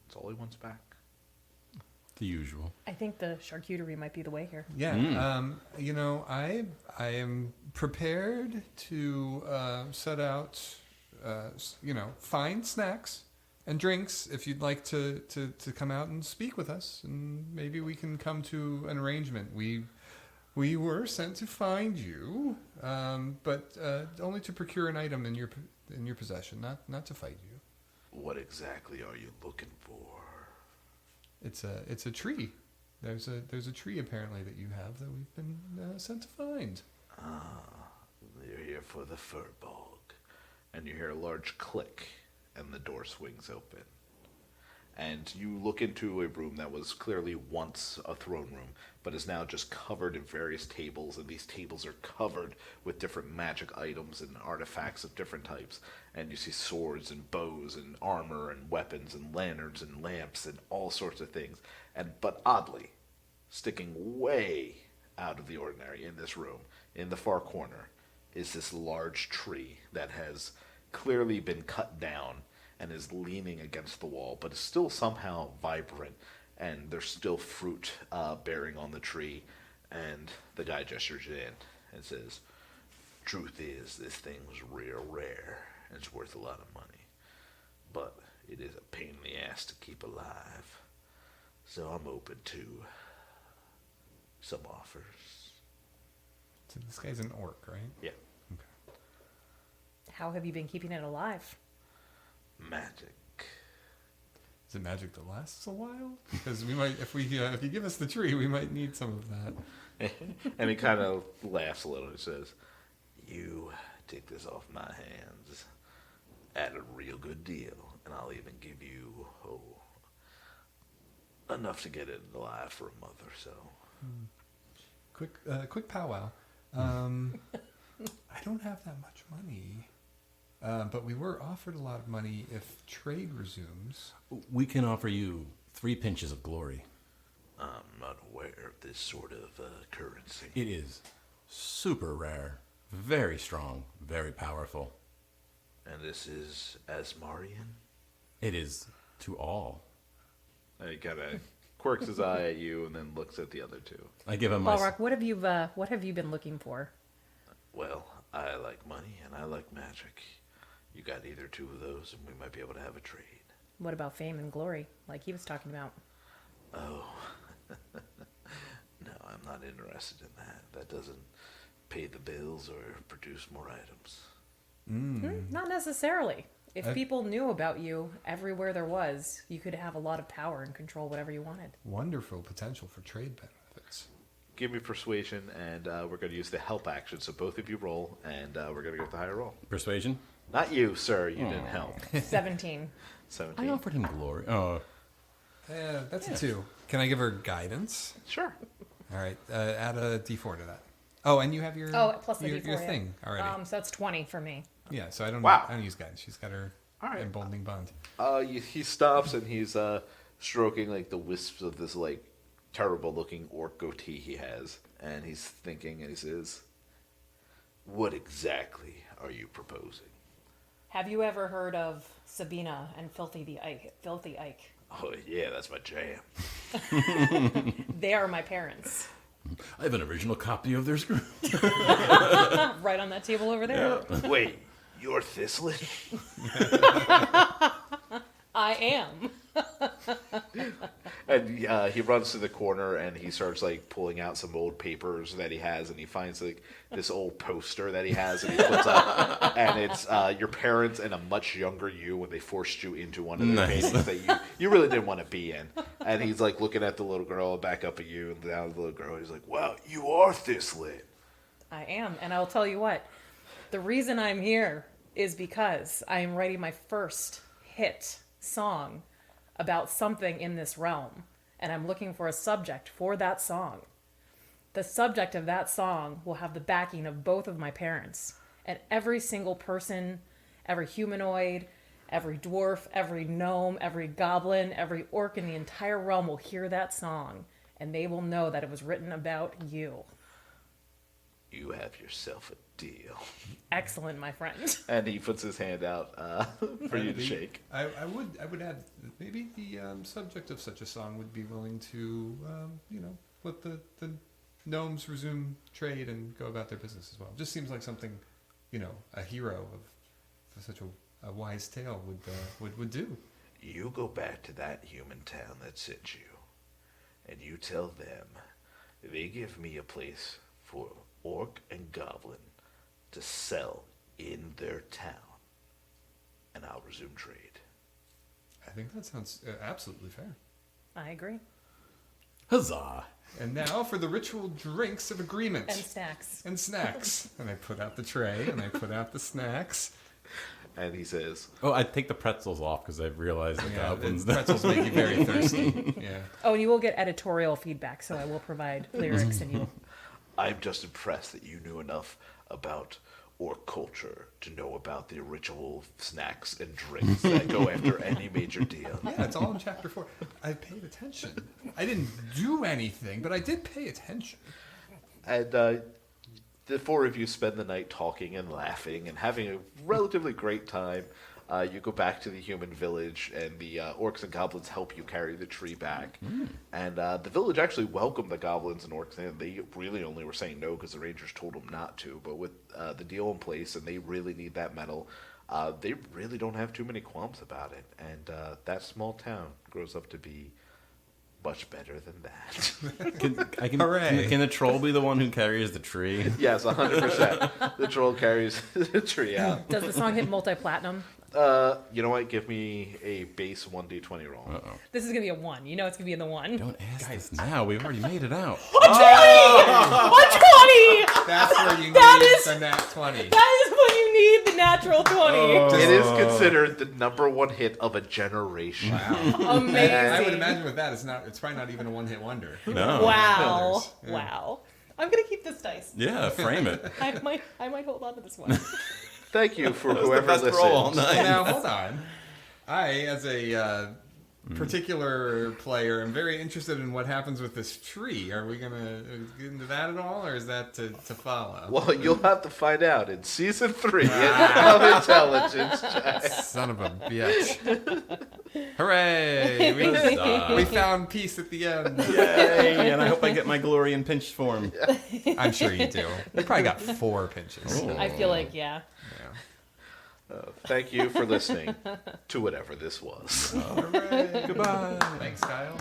Speaker 1: That's all he wants back.
Speaker 2: The usual.
Speaker 3: I think the charcuterie might be the way here.
Speaker 4: Yeah. You know, I am prepared to set out, find snacks and drinks if you'd like to come out and speak with us, and maybe we can come to an arrangement. We were sent to find you, but only to procure an item in your possession, not to fight you.
Speaker 1: What exactly are you looking for?
Speaker 4: It's a tree. There's a tree apparently that you have that we've been sent to find.
Speaker 1: You're here for the fur bog. And you hear a large click, and the door swings open. And you look into a room that was clearly once a throne room, but is now just covered in various tables, and these tables are covered with different magic items and artifacts of different types. And you see swords and bows and armor and weapons and lanterns and lamps and all sorts of things. But oddly, sticking way out of the ordinary in this room, in the far corner, is this large tree that has clearly been cut down and is leaning against the wall, but is still somehow vibrant, and there's still fruit bearing on the tree. And the guy gestures in and says, Truth is, this thing's real rare, and it's worth a lot of money. But it is a pain in the ass to keep alive. So I'm open to some offers.
Speaker 4: So this guy's an orc, right?
Speaker 1: Yeah.
Speaker 4: Okay.
Speaker 3: How have you been keeping it alive?
Speaker 1: Magic.
Speaker 4: Is it magic that lasts a while? Because we might, if you give us the tree, we might need some of that.
Speaker 1: And he kind of laughs a little. He says, "You take this off my hands at a real good deal, and I'll even give you enough to get it alive for a month or so."
Speaker 4: Quick powwow. I don't have that much money, but we were offered a lot of money if trade resumes.
Speaker 2: We can offer you 3 pinches of glory.
Speaker 1: I'm not aware of this sort of currency.
Speaker 2: It is super rare, very strong, very powerful.
Speaker 1: And this is Asmarian?
Speaker 2: It is to all.
Speaker 1: And he kind of quirks his eye at you and then looks at the other two.
Speaker 2: I give him my...
Speaker 3: Balrock, what have you been looking for?
Speaker 1: Well, I like money and I like magic. You got either two of those and we might be able to have a trade.
Speaker 3: What about fame and glory, like he was talking about?
Speaker 1: Oh. No, I'm not interested in that. That doesn't pay the bills or produce more items.
Speaker 3: Not necessarily. If
Speaker 4: I-
Speaker 3: people knew about you everywhere there was, you could have a lot of power and control whatever you wanted.
Speaker 4: Wonderful potential for trade benefits.
Speaker 1: Give me persuasion, and we're going to use the help action. So both of you roll, and we're going to go with the higher roll.
Speaker 2: Persuasion?
Speaker 1: Not you, sir. You didn't help.
Speaker 3: 17.
Speaker 1: 17.
Speaker 2: I offered him glory. Oh,
Speaker 4: Yeah, that's a 2. Can I give her guidance?
Speaker 1: Sure.
Speaker 4: All right, add a d4 to that. Oh, and you have your
Speaker 3: Plus the
Speaker 4: your,
Speaker 3: D4.
Speaker 4: your
Speaker 3: yeah.
Speaker 4: thing already.
Speaker 3: So that's 20 for me.
Speaker 4: Yeah, so I don't
Speaker 1: Wow.
Speaker 4: I don't use guidance. She's got her
Speaker 1: All right.
Speaker 4: emboldening bond.
Speaker 1: He stops and he's stroking like the wisps of this like terrible looking orc goatee he has, and he's thinking and he says, "What exactly are you proposing?"
Speaker 3: Have you ever heard of Sabina and Filthy Ike?
Speaker 1: Oh yeah, that's my jam.
Speaker 3: They are my parents.
Speaker 2: I have an original copy of their script.
Speaker 3: Right on that table over there.
Speaker 1: Wait, you're Thistlyn?
Speaker 3: I am.
Speaker 1: And he runs to the corner and he starts like pulling out some old papers that he has, and he finds like this old poster that he has, and he puts up, and it's your parents and a much younger you when they forced you into one of their
Speaker 2: Nice.
Speaker 1: meetings that you really didn't want to be in. And he's like looking at the little girl, back up at you, and down at the little girl. He's like, "Wow, you are Thistlyn."
Speaker 3: I am. And I'll tell you what, the reason I'm here is because I am writing my first hit song about something in this realm, and I'm looking for a subject for that song. The subject of that song will have the backing of both of my parents, and every single person, every humanoid, every dwarf, every gnome, every goblin, every orc in the entire realm will hear that song, and they will know that it was written about you.
Speaker 1: You have yourself a deal.
Speaker 3: Excellent, my friend.
Speaker 1: And he puts his hand out for you to shake.
Speaker 4: I would add that maybe the subject of such a song would be willing to let the gnomes resume trade and go about their business as well. Just seems like something a hero of such a wise tale would do.
Speaker 1: You go back to that human town that sent you, and you tell them they give me a place for orc and goblin to sell in their town, and I'll resume trade.
Speaker 4: I think that sounds absolutely fair.
Speaker 3: I agree.
Speaker 2: huzzah.
Speaker 4: And now for the ritual drinks of agreement.
Speaker 3: And snacks.
Speaker 4: And snacks. And I put out the tray and I put out the snacks.
Speaker 1: And he says,
Speaker 2: Oh, I take the pretzels off because I've realized the
Speaker 4: Yeah, the
Speaker 2: goblins.
Speaker 4: pretzels make you very thirsty. Yeah.
Speaker 3: Oh, and you will get editorial feedback, so I will provide lyrics and you.
Speaker 1: "I'm just impressed that you knew enough about orc culture to know about the ritual snacks and drinks that go after any major deal."
Speaker 4: Yeah, it's all in chapter 4. I paid attention. I didn't do anything, but I did pay attention.
Speaker 1: And the four of you spend the night talking and laughing and having a relatively great time. You go back to the human village, and the orcs and goblins help you carry the tree back. And the village actually welcomed the goblins and orcs, and they really only were saying no because the rangers told them not to. But with the deal in place, and they really need that metal, they really don't have too many qualms about it. And that small town grows up to be much better than that.
Speaker 2: Can the troll be the one who carries the tree?
Speaker 1: Yes, 100%. The troll carries the tree out.
Speaker 3: Does the song hit multi-platinum?
Speaker 1: You know what? Give me a base 1d20 roll.
Speaker 2: Uh-oh.
Speaker 3: This is gonna be a 1. You know it's gonna be in the 1.
Speaker 2: Don't ask this now. We've already made it out.
Speaker 3: 120!
Speaker 4: That's where you
Speaker 3: That
Speaker 4: need
Speaker 3: is-
Speaker 4: the nat 20.
Speaker 3: That is when you need the natural 20.
Speaker 1: It is considered the #1 hit of a generation.
Speaker 3: Amazing.
Speaker 4: I would imagine with that, it's probably not even a one-hit wonder.
Speaker 2: No.
Speaker 3: Wow.
Speaker 4: Others, yeah.
Speaker 3: Wow. I'm gonna keep this dice.
Speaker 2: Yeah, frame it.
Speaker 3: I might hold on to this one.
Speaker 1: Thank you for
Speaker 2: That was the
Speaker 1: whoever
Speaker 2: best
Speaker 1: listened.
Speaker 2: roll all night.
Speaker 4: Now, hold on. I, as a particular player, am very interested in what happens with this tree. Are we going to get into that at all, or is that to follow?
Speaker 1: Well, you'll have to find out in season 3 of Intelligence Check.
Speaker 4: Son of a bitch.
Speaker 2: Hooray!
Speaker 4: We found peace at the end.
Speaker 2: Yay! And I hope I get my glory in pinch form.
Speaker 4: I'm sure you do. You probably got 4 pinches.
Speaker 2: Ooh.
Speaker 3: I feel like, yeah.
Speaker 1: Thank you for listening to whatever this was.
Speaker 2: Hooray! Goodbye.
Speaker 4: Thanks, Kyle.